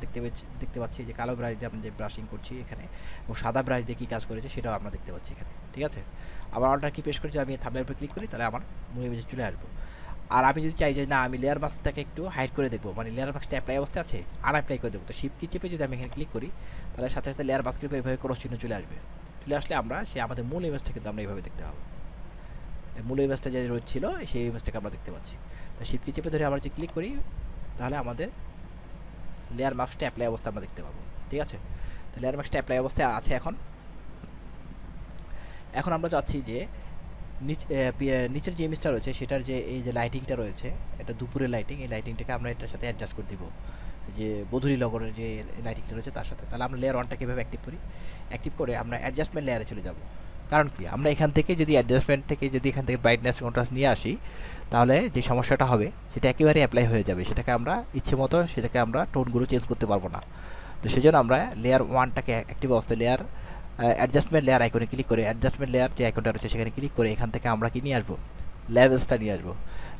দেখতে পাচ্ছি যে কালো ব্রাশ দিয়ে আমরা যে ব্রাশিং করছি এখানে, এবং সাদা ব্রাশ দিয়ে কী কাজ করেছে সেটাও আমরা দেখতে পাচ্ছি এখানে। ঠিক আছে, আবার অল্টার কি প্রেস করেছি, আমি থাম্বনেলের উপর ক্লিক করি, তাহলে আমার মূল ইমেজে চলে আসবো। আর আমি যদি চাই যে না আমি লেয়ার মাস্কটাকে একটু হাইড করে দেখবো, মানে লেয়ার মাস্কটা অ্যাপ্লাই অবস্থা আছে আনঅ্যাপ্লাই করে দেবো, তো শিফট কি চেপে যদি আমি এখানে ক্লিক করি তাহলে সাথে সাথে লেয়ার মাস্কের উপর এইভাবে ক্রস চিহ্ন চলে আসবে। চলে আসলে আমরা সে আমাদের মূল ইমেজটা কিন্তু আমরা এইভাবে দেখতে পাবো। মূল ইমেজটা যে ছিল সেই ইমেজটাকে আমরা দেখতে পাচ্ছি। তো শিফট কি চেপে ধরে আমরা যদি ক্লিক করি তাহলে আমাদের লেয়ার মাস্কটা অ্যাপ্লাই অবস্থা আমরা দেখতে পাবো। ঠিক আছে, তো লেয়ার মাস্কটা অ্যাপ্লাই অবস্থায় আছে। এখন আমরা চাচ্ছি যে নিচের যে ইমেজটা রয়েছে সেটার যে এই যে লাইটিংটা রয়েছে, এটা দুপুরের লাইটিং, এই লাইটিংটাকে আমরা এটার সাথে অ্যাডজাস্ট করে দিব, যে বধূরি লগনের যে লাইটিংটা রয়েছে তার সাথে। তাহলে আমরা লেয়ার ওয়ানটাকে কীভাবে অ্যাক্টিভ করি, অ্যাক্টিভ করে আমরা অ্যাডজাস্টমেন্ট লেয়ারে চলে যাব। কারণ কি আমরা এখান থেকে যদি অ্যাডজাস্টমেন্ট থেকে যদি এখান থেকে ব্রাইটনেস কন্ট্রাস্ট নিয়ে আসি তাহলে যে সমস্যাটা হবে সেটা একেবারে অ্যাপ্লাই হয়ে যাবে, সেটাকে আমরা ইচ্ছে মতো সেটাকে আমরা টোনগুলো চেঞ্জ করতে পারবো না। তো সেই জন্য আমরা লেয়ার ওয়ানটাকে অ্যাক্টিভ অবস্থায় লেয়ার অ্যাডজাস্টমেন্ট লেয়ার আইকনে ক্লিক করে অ্যাডজাস্টমেন্ট লেয়ার যে আইকনটা রয়েছে সেখানে ক্লিক করে এখান থেকে আমরা কি নিয়ে আসবো, লেভেলসটা নিয়ে আসবো।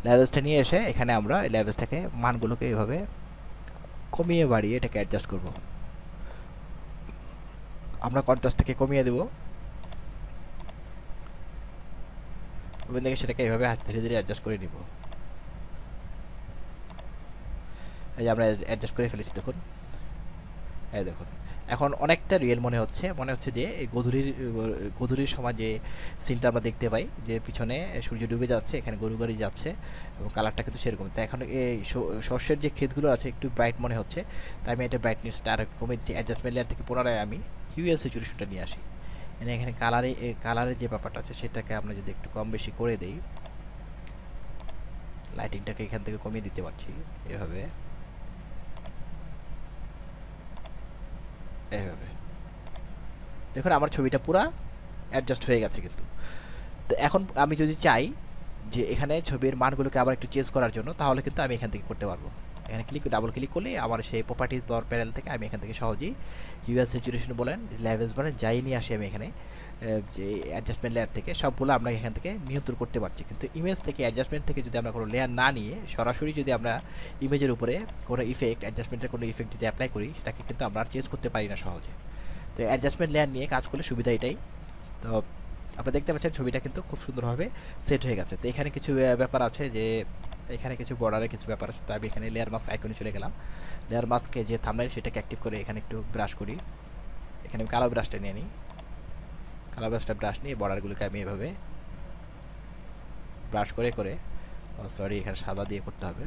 লেভেলসটা নিয়ে এসে এখানে আমরা এই লেভেলসটাকে মানগুলোকে এভাবে কমিয়ে বাড়িয়ে এটাকে অ্যাডজাস্ট করব। আমরা কন্ট্রাস্টটাকে কমিয়ে দেবো, ওখান থেকে সেটাকে এইভাবে ধীরে ধীরে অ্যাডজাস্ট করে নিব। এই যে আমরা অ্যাডজাস্ট করে ফেলেছি, দেখুন। এই দেখুন এখন অনেকটা রিয়েল মনে হচ্ছে যে এই গধূলির সময় যে সিনটা আমরা দেখতে পাই, যে পিছনে সূর্য ডুবে যাচ্ছে, এখানে গরু গাড়ি যাচ্ছে এবং কালারটা কিন্তু সেরকম। তো এখন এই শস্যের যে ক্ষেতগুলো আছে একটু ব্রাইট মনে হচ্ছে, তাই আমি এটা ব্রাইটনেসটা আর কমে দিচ্ছি। অ্যাডজাস্টমেন্ট লেয়ার থেকে পুনরায় আমি হিউয়েল স্যাচুরেশনটা নিয়ে আসি। এখানে কালারের যে ব্যাপারটা আছে সেটাকে আমরা যদি একটু কম বেশি করে দেই, লাইটিংটাকে এখান থেকে কমিয়ে দিতে পারছি এভাবে। দেখুন আমার ছবিটা পুরা অ্যাডজাস্ট হয়ে গেছে কিন্তু। তো এখন আমি যদি চাই যে এখানে ছবির মানগুলোকে আবার একটু চেঞ্জ করার জন্য, তাহলে কিন্তু আমি এখান থেকে করতে পারবো। এখানে ডাবল ক্লিক করলে আমার সেই প্রপার্টিজ পাওয়ার প্যানেল থেকে আমি এখান থেকে সহজেই হিউয়েল স্যাচুরেশন বলেন, লেভেলস বলেন, যাই নিয়ে আসি আমি এখানে যে অ্যাডজাস্টমেন্ট লেয়ার থেকে সবগুলো আমরা এখান থেকে নিয়ন্ত্রণ করতে পারছি। কিন্তু ইমেজ থেকে অ্যাডজাস্টমেন্ট থেকে যদি আমরা কোনো লেয়ার না নিয়ে সরাসরি যদি আমরা ইমেজের উপরে কোনো ইফেক্ট, অ্যাডজাস্টমেন্টের কোনো ইফেক্ট যদি অ্যাপ্লাই করি সেটাকে কিন্তু আমরা আর চেঞ্জ করতে পারি না সহজে। তো অ্যাডজাস্টমেন্ট লেয়ার নিয়ে কাজ করলে সুবিধা এটাই। তো আপনারা দেখতে পাচ্ছেন ছবিটা কিন্তু খুব সুন্দরভাবে সেট হয়ে গেছে। তো এখানে কিছু ব্যাপার আছে, যে এখানে কিছু বর্ডারে কিছু ব্যাপার আছে। তো আমি এখানে লেয়ার মাস্ক আইকনে চলে গেলাম। লেয়ার মাস্কে যে থাম্বনেল সেটাকে অ্যাক্টিভ করে এখানে একটু ব্রাশ করি। এখানে আমি কালো ব্রাশটা নিয়ে নিই, কালো ব্রাশ নিয়ে বর্ডারগুলোকে আমি এভাবে ব্রাশ করে করে, সরি এখানে সাদা দিয়ে করতে হবে।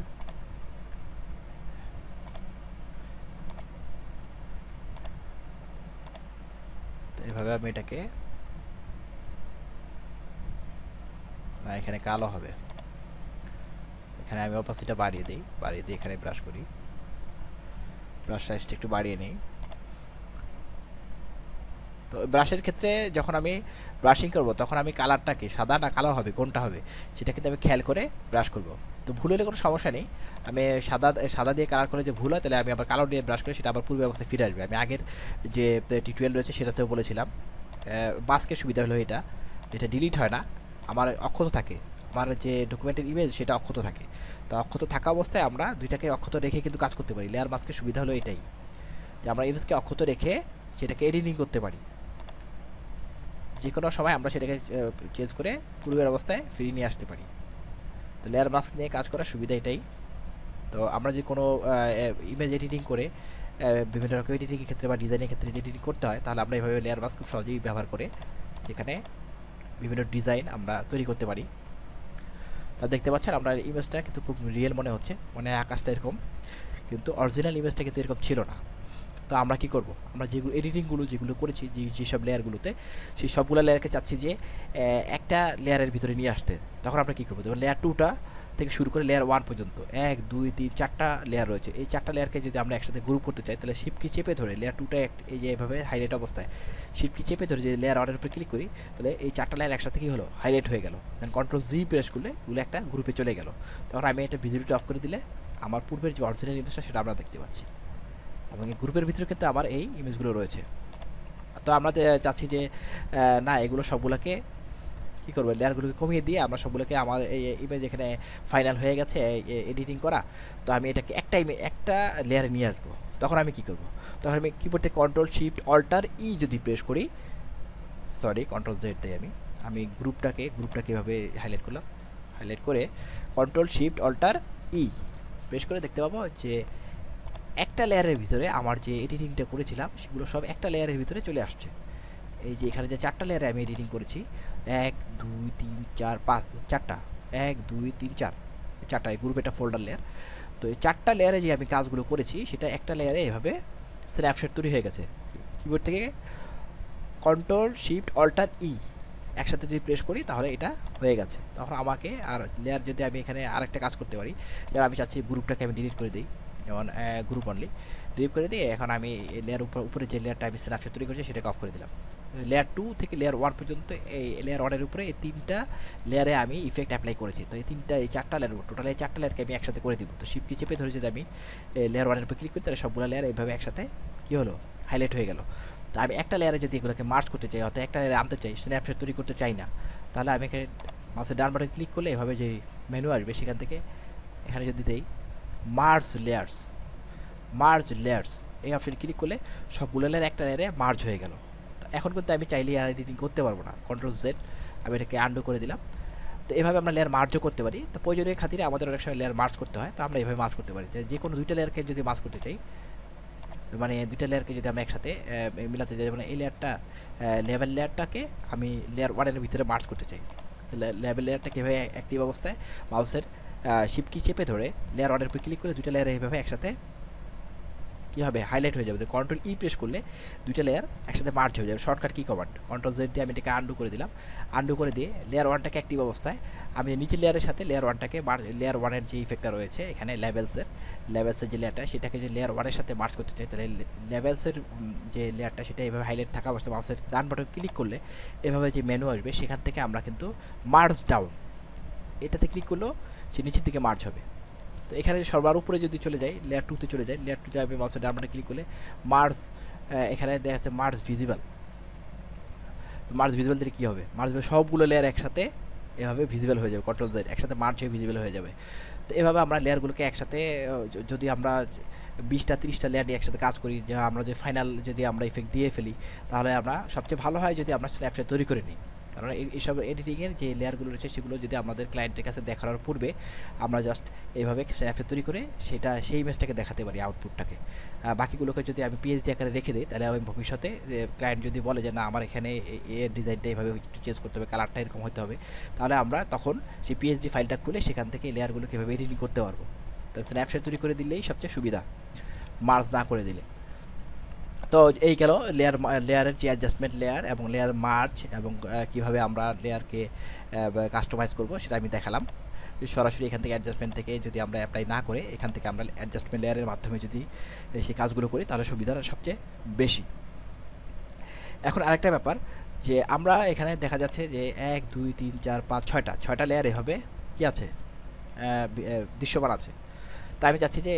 তো এভাবে আমি এটাকে, না এখানে কালো হবে, এখানে আমি অপাসিটিটা বাড়িয়ে দিই, এখানে ব্রাশ করি, ব্রাশ সাইজটা একটু বাড়িয়ে নিই। তো ব্রাশের ক্ষেত্রে যখন আমি ব্রাশিং করব তখন আমি কালারটাকে সাদা না কালো হবে কোনটা হবে সেটা কিন্তু আমি খেয়াল করে ব্রাশ করব। তো ভুল হলে কোনো সমস্যা নেই, আমি সাদা দিয়ে কালার করলে যে ভুল হয় তাহলে আমি আবার কালো দিয়ে ব্রাশ করে সেটা আবার পূর্ব অবস্থায় ফিরে আসবে। আমি আগের যে টিউটোরিয়াল রয়েছে সেটাতেও বলেছিলাম। মাস্কের সুবিধা হলো এটা, যেটা ডিলিট হয় না, আমার অক্ষত থাকে, আমার যে ডকুমেন্টের ইমেজ সেটা অক্ষত থাকে। তো অক্ষত থাকা অবস্থায় আমরা দুইটাকে অক্ষত রেখে কিন্তু কাজ করতে পারি। লেয়ার মাস্কের সুবিধা হলো এটাই, যে আমরা ইমেজকে অক্ষত রেখে সেটাকে এডিটিং করতে পারি। যে কোনো সময় আমরা সেটাকে চেঞ্জ করে পূর্বের অবস্থায় ফিরিয়ে নিয়ে আসতে পারি। তো লেয়ার মাস্ক নিয়ে কাজ করার সুবিধা এটাই। তো আমরা যে কোনো ইমেজ এডিটিং করে বিভিন্ন রকম এডিটিংয়ের ক্ষেত্রে বা ডিজাইনের ক্ষেত্রে যে এডিটিং করতে হয় তাহলে আমরা এইভাবে লেয়ার মাস্ক খুব সহজেই ব্যবহার করে যেখানে বিভিন্ন ডিজাইন আমরা তৈরি করতে পারি। তা দেখতে পাচ্ছেন আমরা ইমেজটা কিন্তু খুব রিয়েল মনে হচ্ছে, মানে আকাশটা এরকম, কিন্তু অরিজিনাল ইমেজটা কিন্তু এরকম ছিল না। তো আমরা কি করব, আমরা যেগুলো এডিটিংগুলো যেগুলো করেছি যেসব লেয়ারগুলোতে, সেই সবগুলো লেয়ারকে চাচ্ছি যে একটা লেয়ারের ভিতরে নিয়ে আসতে। তখন আমরা কী করবো, যেমন লেয়ার 2টা থেকে শুরু করে লেয়ার 1 পর্যন্ত 1 2 3 4টা লেয়ার রয়েছে। এই 4টা লেয়ারকে যদি আমরা একসাথে গ্রুপ করতে চাই, তাহলে শিফট কি চেপে ধরে লেয়ার 2টা এই যে এভাবে হাইলাইট অবস্থায় শিফট কি চেপে ধরে যে লেয়ার 1 এর উপরে ক্লিক করি, তাহলে এই 4টা লেয়ার একসাথে কী হলো, হাইলাইট হয়ে গেল। দেন কন্ট্রোল জি প্রেস করলে এগুলো একটা গ্রুপে চলে গেল। তখন আমি এটা ভিজিবিলিটি অফ করে দিলে আমার পূর্বের যে অরিজিনাল ইমেজটা সেটা আমরা দেখতে পাচ্ছি, এবং এই গ্রুপের ভিতরে কিন্তু আমার এই ইমেজগুলো রয়েছে। তো আমরা চাচ্ছি যে না, এগুলো সবগুলোকে কী করবো, লেয়ারগুলোকে কমিয়ে দিয়ে আমরা সবগুলোকে আমার এই ইমেজ এখানে ফাইনাল হয়ে গেছে এডিটিং করা, তো আমি এটাকে একটা লেয়ারে নিয়ে আসবো। তখন আমি কী করব, তখন আমি কিবোর্ড থেকে কন্ট্রোল শিফট অল্টার ই যদি প্রেস করি, সরি কন্ট্রোল জেড দিই, আমি গ্রুপটাকে এভাবে হাইলাইট করলাম, হাইলাইট করে control shift alter E press করে দেখতে পাবো যে একটা লেয়ারের ভিতরে আমার যে এডিটিংটা করেছিলাম সেগুলো সব একটা লেয়ারের ভিতরে চলে আসছে। এই যে এখানে যে 4টা লেয়ারে আমি এডিটিং করেছি, 1 2 3 4 5, 4টা 1 2 3 4, 4টা এই গ্রুপ, এটা ফোল্ডার লেয়ার। তো এই 4টা লেয়ারে যে আমি কাজগুলো করেছি সেটা একটা লেয়ারে এভাবে স্ন্যাপশট তৈরি হয়ে গেছে। কিবোর্ড থেকে কন্ট্রোল শিফট অল্টার ই একসাথে যদি প্রেস করি তাহলে এটা হয়ে গেছে। তখন আমাকে আর লেয়ার যদি আমি এখানে আরেকটা কাজ করতে পারি, যেমন আমি চাচ্ছি গ্রুপটাকে আমি ডিলিট করে দিই, যেমন গ্রুপ অনলি ডিলিট করে দিয়ে এখন আমি লেয়ার উপরে যে লেয়ারটা আমি স্ন্যাপশট তৈরি করেছি সেটাকে অফ করে দিলাম। লেয়ার 2 থেকে লেয়ার 1 পর্যন্ত এই লেয়ার 1 এর উপরে এই 3টা লেয়ারে আমি ইফেক্ট অ্যাপ্লাই করেছি। তো এই 4টা লেয়ার, টোটাল এই 4টা লেয়ারকে আমি একসাথে করে দিব। তো শিফট কি চেপে ধরে যদি আমি লেয়ার 1 এর উপর ক্লিক করি, তাহলে সবগুলো লেয়ার এইভাবে একসাথে কী হলো, হাইলাইট হয়ে গেল। তো আমি একটা লেয়ারে যদি এগুলোকে মার্জ করতে চাই, অর্থাৎ একটা লেয়ারে আনতে চাই, স্ন্যাপশট তৈরি করতে চাই না, তাহলে আমি এখানে মাউসের ডান বাটনে ক্লিক করলে এভাবে যে মেনু আসবে সেখান থেকে এখানে যদি দেই মার্জ লেয়ার্স, এই অপশানে ক্লিক করলে সবগুলো লেয়ার একটা লেয়ারে মার্জ হয়ে গেল। তো এখন কিন্তু আমি চাইলে আর এডিটিং করতে পারবো না, কন্ট্রোল জেড আমি এটাকে আন্ডু করে দিলাম। তো এভাবে আমরা লেয়ার মার্জও করতে পারি। তো প্রয়োজনের খাতিরে আমাদের অনেক সময় লেয়ার মার্জ করতে হয়, তো আমরা এভাবে মার্জ করতে পারি। যে কোনো দুইটা লেয়ারকে যদি মার্জ করতে চাই, মানে দুইটা লেয়ারকে যদি আমরা একসাথে মিলাতে চাই, মানে এই লেয়ারটা লেভেল লেয়ারটাকে আমি লেয়ার 1 এর ভিতরে মার্জ করতে চাই, লেভেল লেয়ারটাকে এভাবে অ্যাক্টিভ অবস্থায় মাউসের শিফট কি চেপে ধরে লেয়ার 1 এর উপর ক্লিক করে দুইটা লেয়ার এইভাবে একসাথে কী হবে, হাইলাইট হয়ে যাবে। কন্ট্রোল ই প্রেস করলে দুইটা লেয়ার একসাথে মার্জ হয়ে যাবে। Shortcut key command control Z দিয়ে আমি এটাকে আন্ডু করে দিলাম। আন্ডু করে দিয়ে লেয়ার 1টাকে অ্যাক্টিভ অবস্থায় আমি নিচের লেয়ারের সাথে লেয়ার 1টাকে লেয়ার 1 এর যে ইফেক্টটা রয়েছে এখানে লেভেলসের যে লেয়ারটা, সেটাকে যে লেয়ার 1 এর সাথে মার্জ করতে চাই, তাহলে লেভেলসের যে লেয়ারটা সেটা এভাবে হাইলাইট থাকা অবস্থায় মাউসের ডান বাটন ক্লিক করলে এভাবে যে মেনু আসবে সেখান থেকে আমরা কিন্তু মার্জ ডাউন এটাতে ক্লিক করলেও সে নিচের দিকে মার্জ হবে। তো এখানে সবার উপরে যদি চলে যাই, লেয়ার 2তে চলে যাই, লেয়ার 2তে আমি মাউসের ডান বাটনে ক্লিক করলে মার্জ, এখানে দেখা যাচ্ছে মার্জ ভিজিবল। তো মার্জ ভিজিবল দিলে কী হবে, মার্জ সবগুলো লেয়ার একসাথে এভাবে ভিজিবল হয়ে যাবে, কন্ট্রোল জেড একসাথে মার্জ হয়ে ভিজিবল হয়ে যাবে। তো এভাবে আমরা লেয়ারগুলোকে একসাথে যদি আমরা 20টা 30টা লেয়ার নিয়ে একসাথে কাজ করি, যা আমরা যে ফাইনাল যদি আমরা ইফেক্ট দিয়ে ফেলি, তাহলে আমরা সবচেয়ে ভালো হয় যদি আমরা স্ন্যাপশট তৈরি করে নিই। কারণ এইসব এডিটিংয়ের যে লেয়ারগুলো রয়েছে সেগুলো যদি আমাদের ক্লায়েন্টের কাছে দেখানোর পূর্বে আমরা জাস্ট এইভাবে স্ন্যাপশট তৈরি করে সেই ইমেজটাকে দেখাতে পারি, আউটপুটটাকে। বাকিগুলোকে যদি আমি পিএইচডি আকারে রেখে দিই, তাহলে আমি ভবিষ্যতে ক্লায়েন্ট যদি বলে যে না আমার এখানে এর ডিজাইনটা এইভাবে একটু চেঞ্জ করতে হবে, কালারটা এরকম হতে হবে, তাহলে আমরা তখন সেই পিএইচডি ফাইলটা খুলে সেখান থেকে লেয়ারগুলোকে এভাবে এডিটিং করতে পারবো। তো স্ন্যাপশট তৈরি করে দিলেই সবচেয়ে সুবিধা, মার্জ না করে দিলে। তো এই গেল লেয়ারের যে অ্যাডজাস্টমেন্ট লেয়ার এবং লেয়ার মার্জ এবং কীভাবে আমরা লেয়ারকে কাস্টমাইজ করব সেটা আমি দেখালাম। সরাসরি এখান থেকে অ্যাডজাস্টমেন্ট থেকে যদি আমরা অ্যাপ্লাই না করে এখান থেকে আমরা অ্যাডজাস্টমেন্ট লেয়ারের মাধ্যমে যদি সেই কাজগুলো করি তাহলে সুবিধাটা সবচেয়ে বেশি। এখন আরেকটা ব্যাপার যে আমরা এখানে দেখা যাচ্ছে যে 1 2 3 4 5 6টা লেয়ার এভাবে কি আছে, দৃশ্যমান আছে। তাই আমি চাচ্ছি যে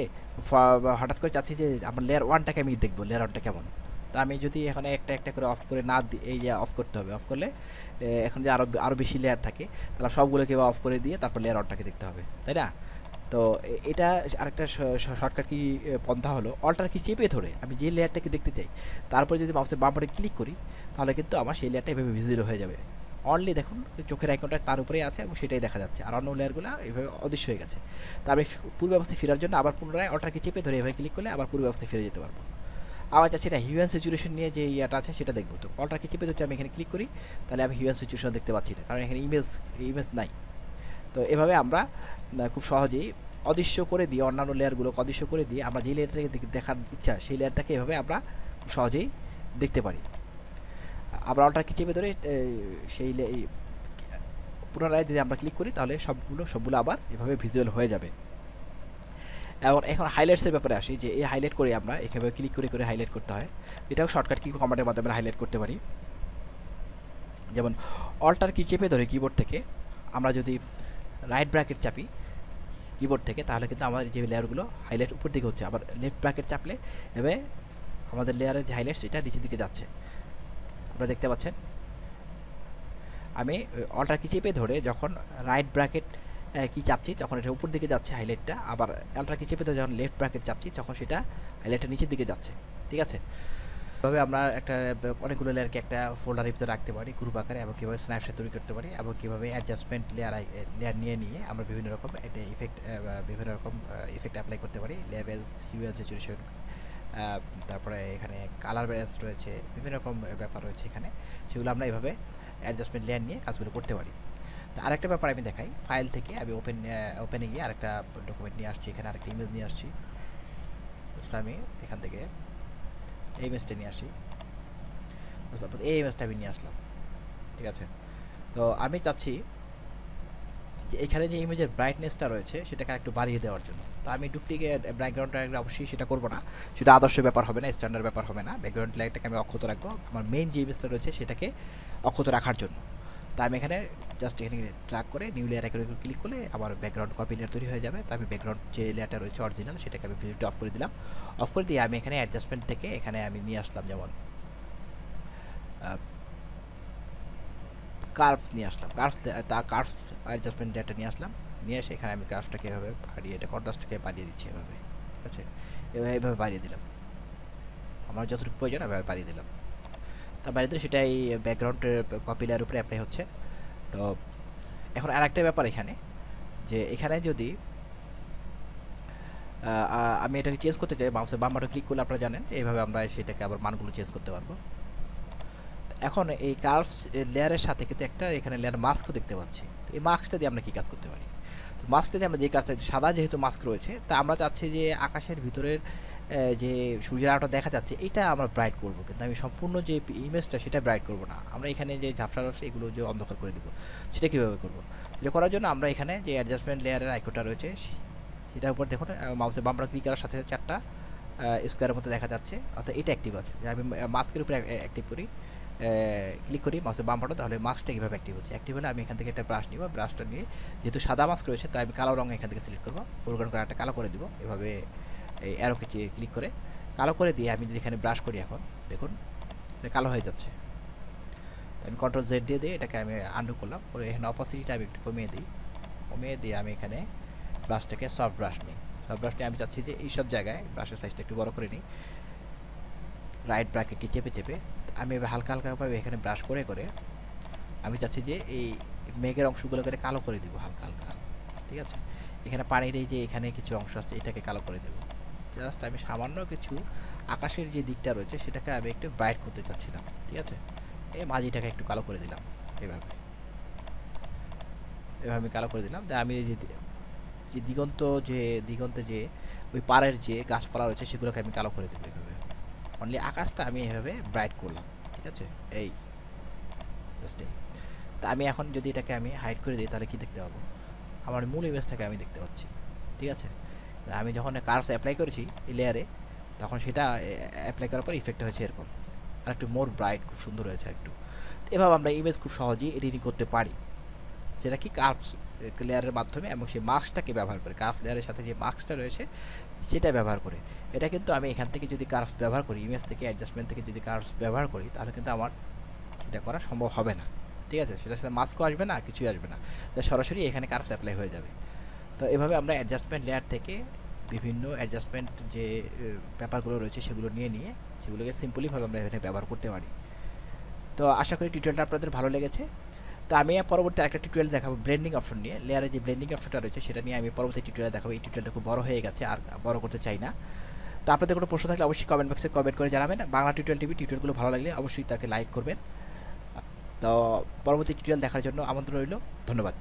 হঠাৎ করে চাচ্ছি যে আমার লেয়ার 1টাকে আমি দেখবো লেয়ার 1টা কেমন। তো আমি যদি এখানে একটা করে অফ করে না দিই, এই যে অফ করতে হবে, অফ করলে এখন যে আরও বেশি লেয়ার থাকে তাহলে সবগুলোকে অফ করে দিয়ে তারপর লেয়ার 1টাকে দেখতে হবে, তাই না? তো এটা আরেকটা শর্টকাট কি পন্থা হলো, অল্টার কি চেপে ধরে আমি যে লেয়ারটাকে দেখতে চাই তারপরে যদি মাউসের বাম বাটনে ক্লিক করি তাহলে কিন্তু আমার সেই লেয়ারটা এভাবে ভিজিবল হয়ে যাবে। অনলি দেখুন চোখের আইকনটা তার উপরেই আছে এবং সেটাই দেখা যাচ্ছে, আর অন্য লেয়ারগুলো এইভাবে অদৃশ্য হয়ে গেছে। তা আমি পূর্ব অবস্থায় ফেরার জন্য আবার পুনরায় অল্টারকে চেপে ধরে এভাবে ক্লিক করলে আবার পূর্ব অবস্থায় ফিরে যেতে পারবো। আবার চাচ্ছি না হিউম্যান সিচুয়েশন নিয়ে যে ইয়াটা আছে সেটা দেখবো। তো অল্টার কি চেপে যদি আমি এখানে ক্লিক করি তাহলে আমি হিউম্যান সিচুয়েশন দেখতে পাচ্ছি না, কারণ এখানে ইমেজ নাই। তো এভাবে আমরা খুব সহজেই অদৃশ্য করে দিয়ে, অন্যান্য লেয়ারগুলোকে অদৃশ্য করে দিয়ে আমরা যে লেয়ারটাকে দেখার ইচ্ছা সেই লেয়ারটাকে এভাবে আমরা খুব সহজেই দেখতে পারি। আমরা অল্টার কি চেপে ধরে সেই পুনরায় যদি আমরা ক্লিক করি তাহলে সবগুলো আবার এভাবে ভিজুয়াল হয়ে যাবে। এবং এখন হাইলাইটসের ব্যাপারে আসি, যে এই হাইলাইট করে আমরা এভাবে ক্লিক করে হাইলাইট করতে হয়। এটাও শর্টকাট কি কমান্ডের মাধ্যমে হাইলাইট করতে পারি। যেমন অল্টার কি চেপে ধরে কিবোর্ড থেকে আমরা যদি রাইট ব্র্যাকেট চাপি কিবোর্ড থেকে, তাহলে কিন্তু আমাদের যে লেয়ারগুলো হাইলাইট উপর দিকে হচ্ছে, আবার লেফট ব্র্যাকেট চাপলে এভাবে আমাদের লেয়ারের যে হাইলাইটস এটা নিচের দিকে যাচ্ছে। আপনারা দেখতে পাচ্ছেন আমি অল্টার কি চেপে ধরে যখন রাইট ব্র্যাকেট কি চাপছি তখন এটা উপর দিকে যাচ্ছে হাইলাইটটা, আবার অল্টার কি চেপে ধরে যখন লেফট ব্র্যাকেট চাপছি তখন সেটা হাইলাইটটা নিচের দিকে যাচ্ছে। ঠিক আছে, এভাবে আমরা একটা অনেকগুলো লেয়ারকে একটা ফোল্ডারের ভিতরে রাখতে পারি গ্রুপ আকারে, এবং কীভাবে স্ন্যাপশট তৈরি করতে পারি, এবং কীভাবে অ্যাডজাস্টমেন্ট লেয়ার নিয়ে আমরা বিভিন্ন রকম একটা ইফেক্ট অ্যাপ্লাই করতে পারি। লেভেলস, হিউয়াল স্যাচুরেশন, তারপরে এখানে কালার ব্যালেন্স রয়েছে, বিভিন্ন রকম ব্যাপার রয়েছে এখানে, সেগুলো আমরা এইভাবে অ্যাডজাস্টমেন্ট লেয়ার নিয়ে কাজগুলো করতে পারি। তো আরেকটা ব্যাপার আমি দেখাই, ফাইল থেকে আমি ওপেনে গিয়ে আরেকটা ডকুমেন্ট নিয়ে আসছি, এখানে আরেকটা ইমেজ নিয়ে আসছি। আমি এখান থেকে এই ইমেজটা নিয়ে আসি, এই ইমেজটা আমি নিয়ে আসলাম। ঠিক আছে, তো আমি চাচ্ছি যে এখানে যে ইমেজের ব্রাইটনেসটা রয়েছে সেটাকে একটু বাড়িয়ে দেওয়ার জন্য। তো আমি ডুপ্লিকেট ব্যাকগ্রাউন্ডটা অবশ্যই সেটা করবো না, সেটা আদর্শ ব্যাপার হবে না, স্ট্যান্ডার্ড ব্যাপার হবে না। ব্যাকগ্রাউন্ড লাইটটাকে আমি অক্ষত রাখবো আমার মেইন যে ইমেজটা রয়েছে সেটাকে অক্ষত রাখার জন্য। তো আমি এখানে জাস্ট এখানে ট্র্যাক করে নিউ লেয়ার এখানে ক্লিক করলে আমার ব্যাকগ্রাউন্ড কপি লেয়ার তৈরি হয়ে যাবে। তো আমি ব্যাকগ্রাউন্ড যে লেয়ারটা রয়েছে অরিজিনাল সেটাকে আমি ভিজিট অফ করে দিলাম। অফ করে দিয়ে আমি এখানে অ্যাডজাস্টমেন্ট থেকে এখানে আমি নিয়ে আসলাম, যেমন কার্ভ নিয়ে আসলাম, কার্ভ অ্যাডজাস্টমেন্ট ডেটা নিয়ে আসলাম, নিয়ে এসে এখানে আমি কার্ভটাকে এভাবে বাড়িয়ে, এটা কন্ট্রাস্টকে বাড়িয়ে দিচ্ছি এভাবে। ঠিক আছে, এভাবে বাড়িয়ে দিলাম, আমার যতটুকু প্রয়োজন এভাবে বাড়িয়ে দিলাম। তা বাড়িয়ে দিলে সেটা এই ব্যাকগ্রাউন্ডের কপি লেয়ার উপরে অ্যাপ্লাই হচ্ছে। তো এখন আর একটা ব্যাপার এখানে, যে এখানে যদি আমি এটাকে চেঞ্জ করতে চাই, মাউসের বাম বাটন ক্লিক করলে আপনারা জানেন যে এইভাবে আমরা সেটাকে আবার মানগুলো চেঞ্জ করতে পারবো। এখন এই কার্ভস লেয়ারের সাথে কিন্তু একটা এখানে লেয়ার মাস্কও দেখতে পাচ্ছি। তো এই মাস্কটা দিয়ে আমরা কী কাজ করতে পারি? তো মাস্কটা দিয়ে আমরা যে কাজটা, সাদা যেহেতু মাস্ক রয়েছে, তা আমরা চাচ্ছি যে আকাশের ভিতরের যে সূর্যের আলোটা দেখা যাচ্ছে এটা আমরা ব্রাইট করব, কিন্তু আমি সম্পূর্ণ যে ইমেজটা সেটা ব্রাইট করব না, আমরা এখানে যে ঝাপসা রয়েছে এগুলো যে অন্ধকার করে দেবো। সেটা কীভাবে করবো? সেটা করার জন্য আমরা এখানে যে অ্যাডজাস্টমেন্ট লেয়ারের আইকনটা রয়েছে সেটার উপর দেখুন মাউসের বাম বাটন ক্লিক করার সাথে চারটা স্কোয়ারের মতো দেখা যাচ্ছে, অর্থাৎ এটা অ্যাক্টিভ আছে। যে আমি মাস্কের উপরে অ্যাক্টিভ করি, ক্লিক করি মাউসের বাম বাটন, তাহলে মাস্কটা কীভাবে অ্যাক্টিভ হচ্ছে? অ্যাক্টিভ হলে আমি এখান থেকে একটা ব্রাশ নিব, ব্রাশটা নিয়ে যেহেতু সাদা মাস্ক রয়েছে তাই আমি কালো রঙ এখান থেকে সিলেক্ট করবো, ফোরগ্রাউন্ড কালারটা কালো করে দিব। এভাবে এই অ্যারোকে ক্লিক করে কালো করে দিয়ে আমি যদি এখানে ব্রাশ করি, এখন দেখুন এটা কালো হয়ে যাচ্ছে। তো আমি কন্ট্রোল জেড দিয়ে এটাকে আমি আন্ডু করলাম, করে এখানে অপোসিটিটা আমি একটু কমিয়ে দিই, আমি এখানে ব্রাশটাকে সফট ব্রাশ নিই। সফট ব্রাশ নিয়ে আমি চাচ্ছি যে এইসব জায়গায় ব্রাশের সাইজটা একটু বড় করে নিই, রাইট ব্র্যাকেটকে চেপে আমি হালকা হালকাভাবে এখানে ব্রাশ করে আমি চাচ্ছি যে এই মেঘের অংশগুলোকে কালো করে দিব হালকা হালকা। ঠিক আছে, এখানে পানির এই যে এখানে কিছু অংশ আছে এটাকে কালো করে দেবো। জাস্ট আমি সামান্য কিছু আকাশের যে দিকটা রয়েছে সেটাকে আমি একটু ব্রাইট করতে চাচ্ছিলাম। ঠিক আছে, এই মাঝিটাকে একটু কালো করে দিলাম, এভাবে আমি কালো করে দিলাম। আমি এই যে দিগন্তে যে ওই পাড়ের যে গাছপালা রয়েছে সেগুলোকে আমি কালো করে দেবো এভাবে। অনলি আকাশটা আমি এভাবে ব্রাইট করলাম। ঠিক আছে, এই জাস্ট এই। তা আমি এখন যদি এটাকে আমি হাইড করে দিই তাহলে কি দেখতে পাবো? আমার মূল ইমেজটাকে আমি দেখতে পাচ্ছি। ঠিক আছে, আমি যখন কার্ভস অ্যাপ্লাই করেছি এই লেয়ারে তখন সেটা অ্যাপ্লাই করার পর ইফেক্ট হয়েছে এরকম, আর একটু মোর ব্রাইট, খুব সুন্দর হয়েছে একটু। তো এভাবে আমরা ইমেজ খুব সহজেই এডিটিং করতে পারি, যেটা কি কার্ভস লেয়ারের মাধ্যমে, এবং সেই মাস্কটাকে ব্যবহার করে, কার্ভ লেয়ারের সাথে যে মাস্কটা রয়েছে সেটা ব্যবহার করে। এটা কিন্তু আমি এখান থেকে যদি কার্ভস ব্যবহার করি, ইমেজ থেকে অ্যাডজাস্টমেন্ট থেকে যদি কার্ভস ব্যবহার করি তাহলে কিন্তু আমার এটা করা সম্ভব হবে না। ঠিক আছে, সেটার সাথে মাস্কও আসবে না, কিছুই আসবে না, তাই সরাসরি এখানে কার্ভস অ্যাপ্লাই হয়ে যাবে। তো এভাবে আমরা অ্যাডজাস্টমেন্ট লেয়ার থেকে বিভিন্ন অ্যাডজাস্টমেন্ট যে ব্যাপারগুলো রয়েছে সেগুলো নিয়ে সেগুলোকে সিম্পলিভাবে আমরা এখানে ব্যবহার করতে পারি। তো আশা করি টিউটোরিয়ালটা আপনাদের ভালো লেগেছে। তো আমি পরবর্তী আরেকটা টিউটোরিয়াল দেখাবো ব্লেন্ডিং অপশন নিয়ে, লেয়ারে যে ব্লেন্ডিং অপশনটা রয়েছে সেটা নিয়ে আমি পরবর্তী টিউটোরিয়াল দেখাবো। এই টিউটোরিয়ালটা খুব বড় হয়ে গেছে, আর বড় করতে চাই না। তো আপনাদের কোনো প্রশ্ন থাকলে অবশ্যই কমেন্ট বক্সে কমেন্ট করে জানাবেন। বাংলা টিউটোরিয়াল টিভি টিউটোরিয়ালগুলো ভালো লাগলে অবশ্যই তাকে লাইক করবেন। তো পরবর্তী টিউটোরিয়াল দেখার জন্য আমন্ত্রণ রইল। ধন্যবাদ।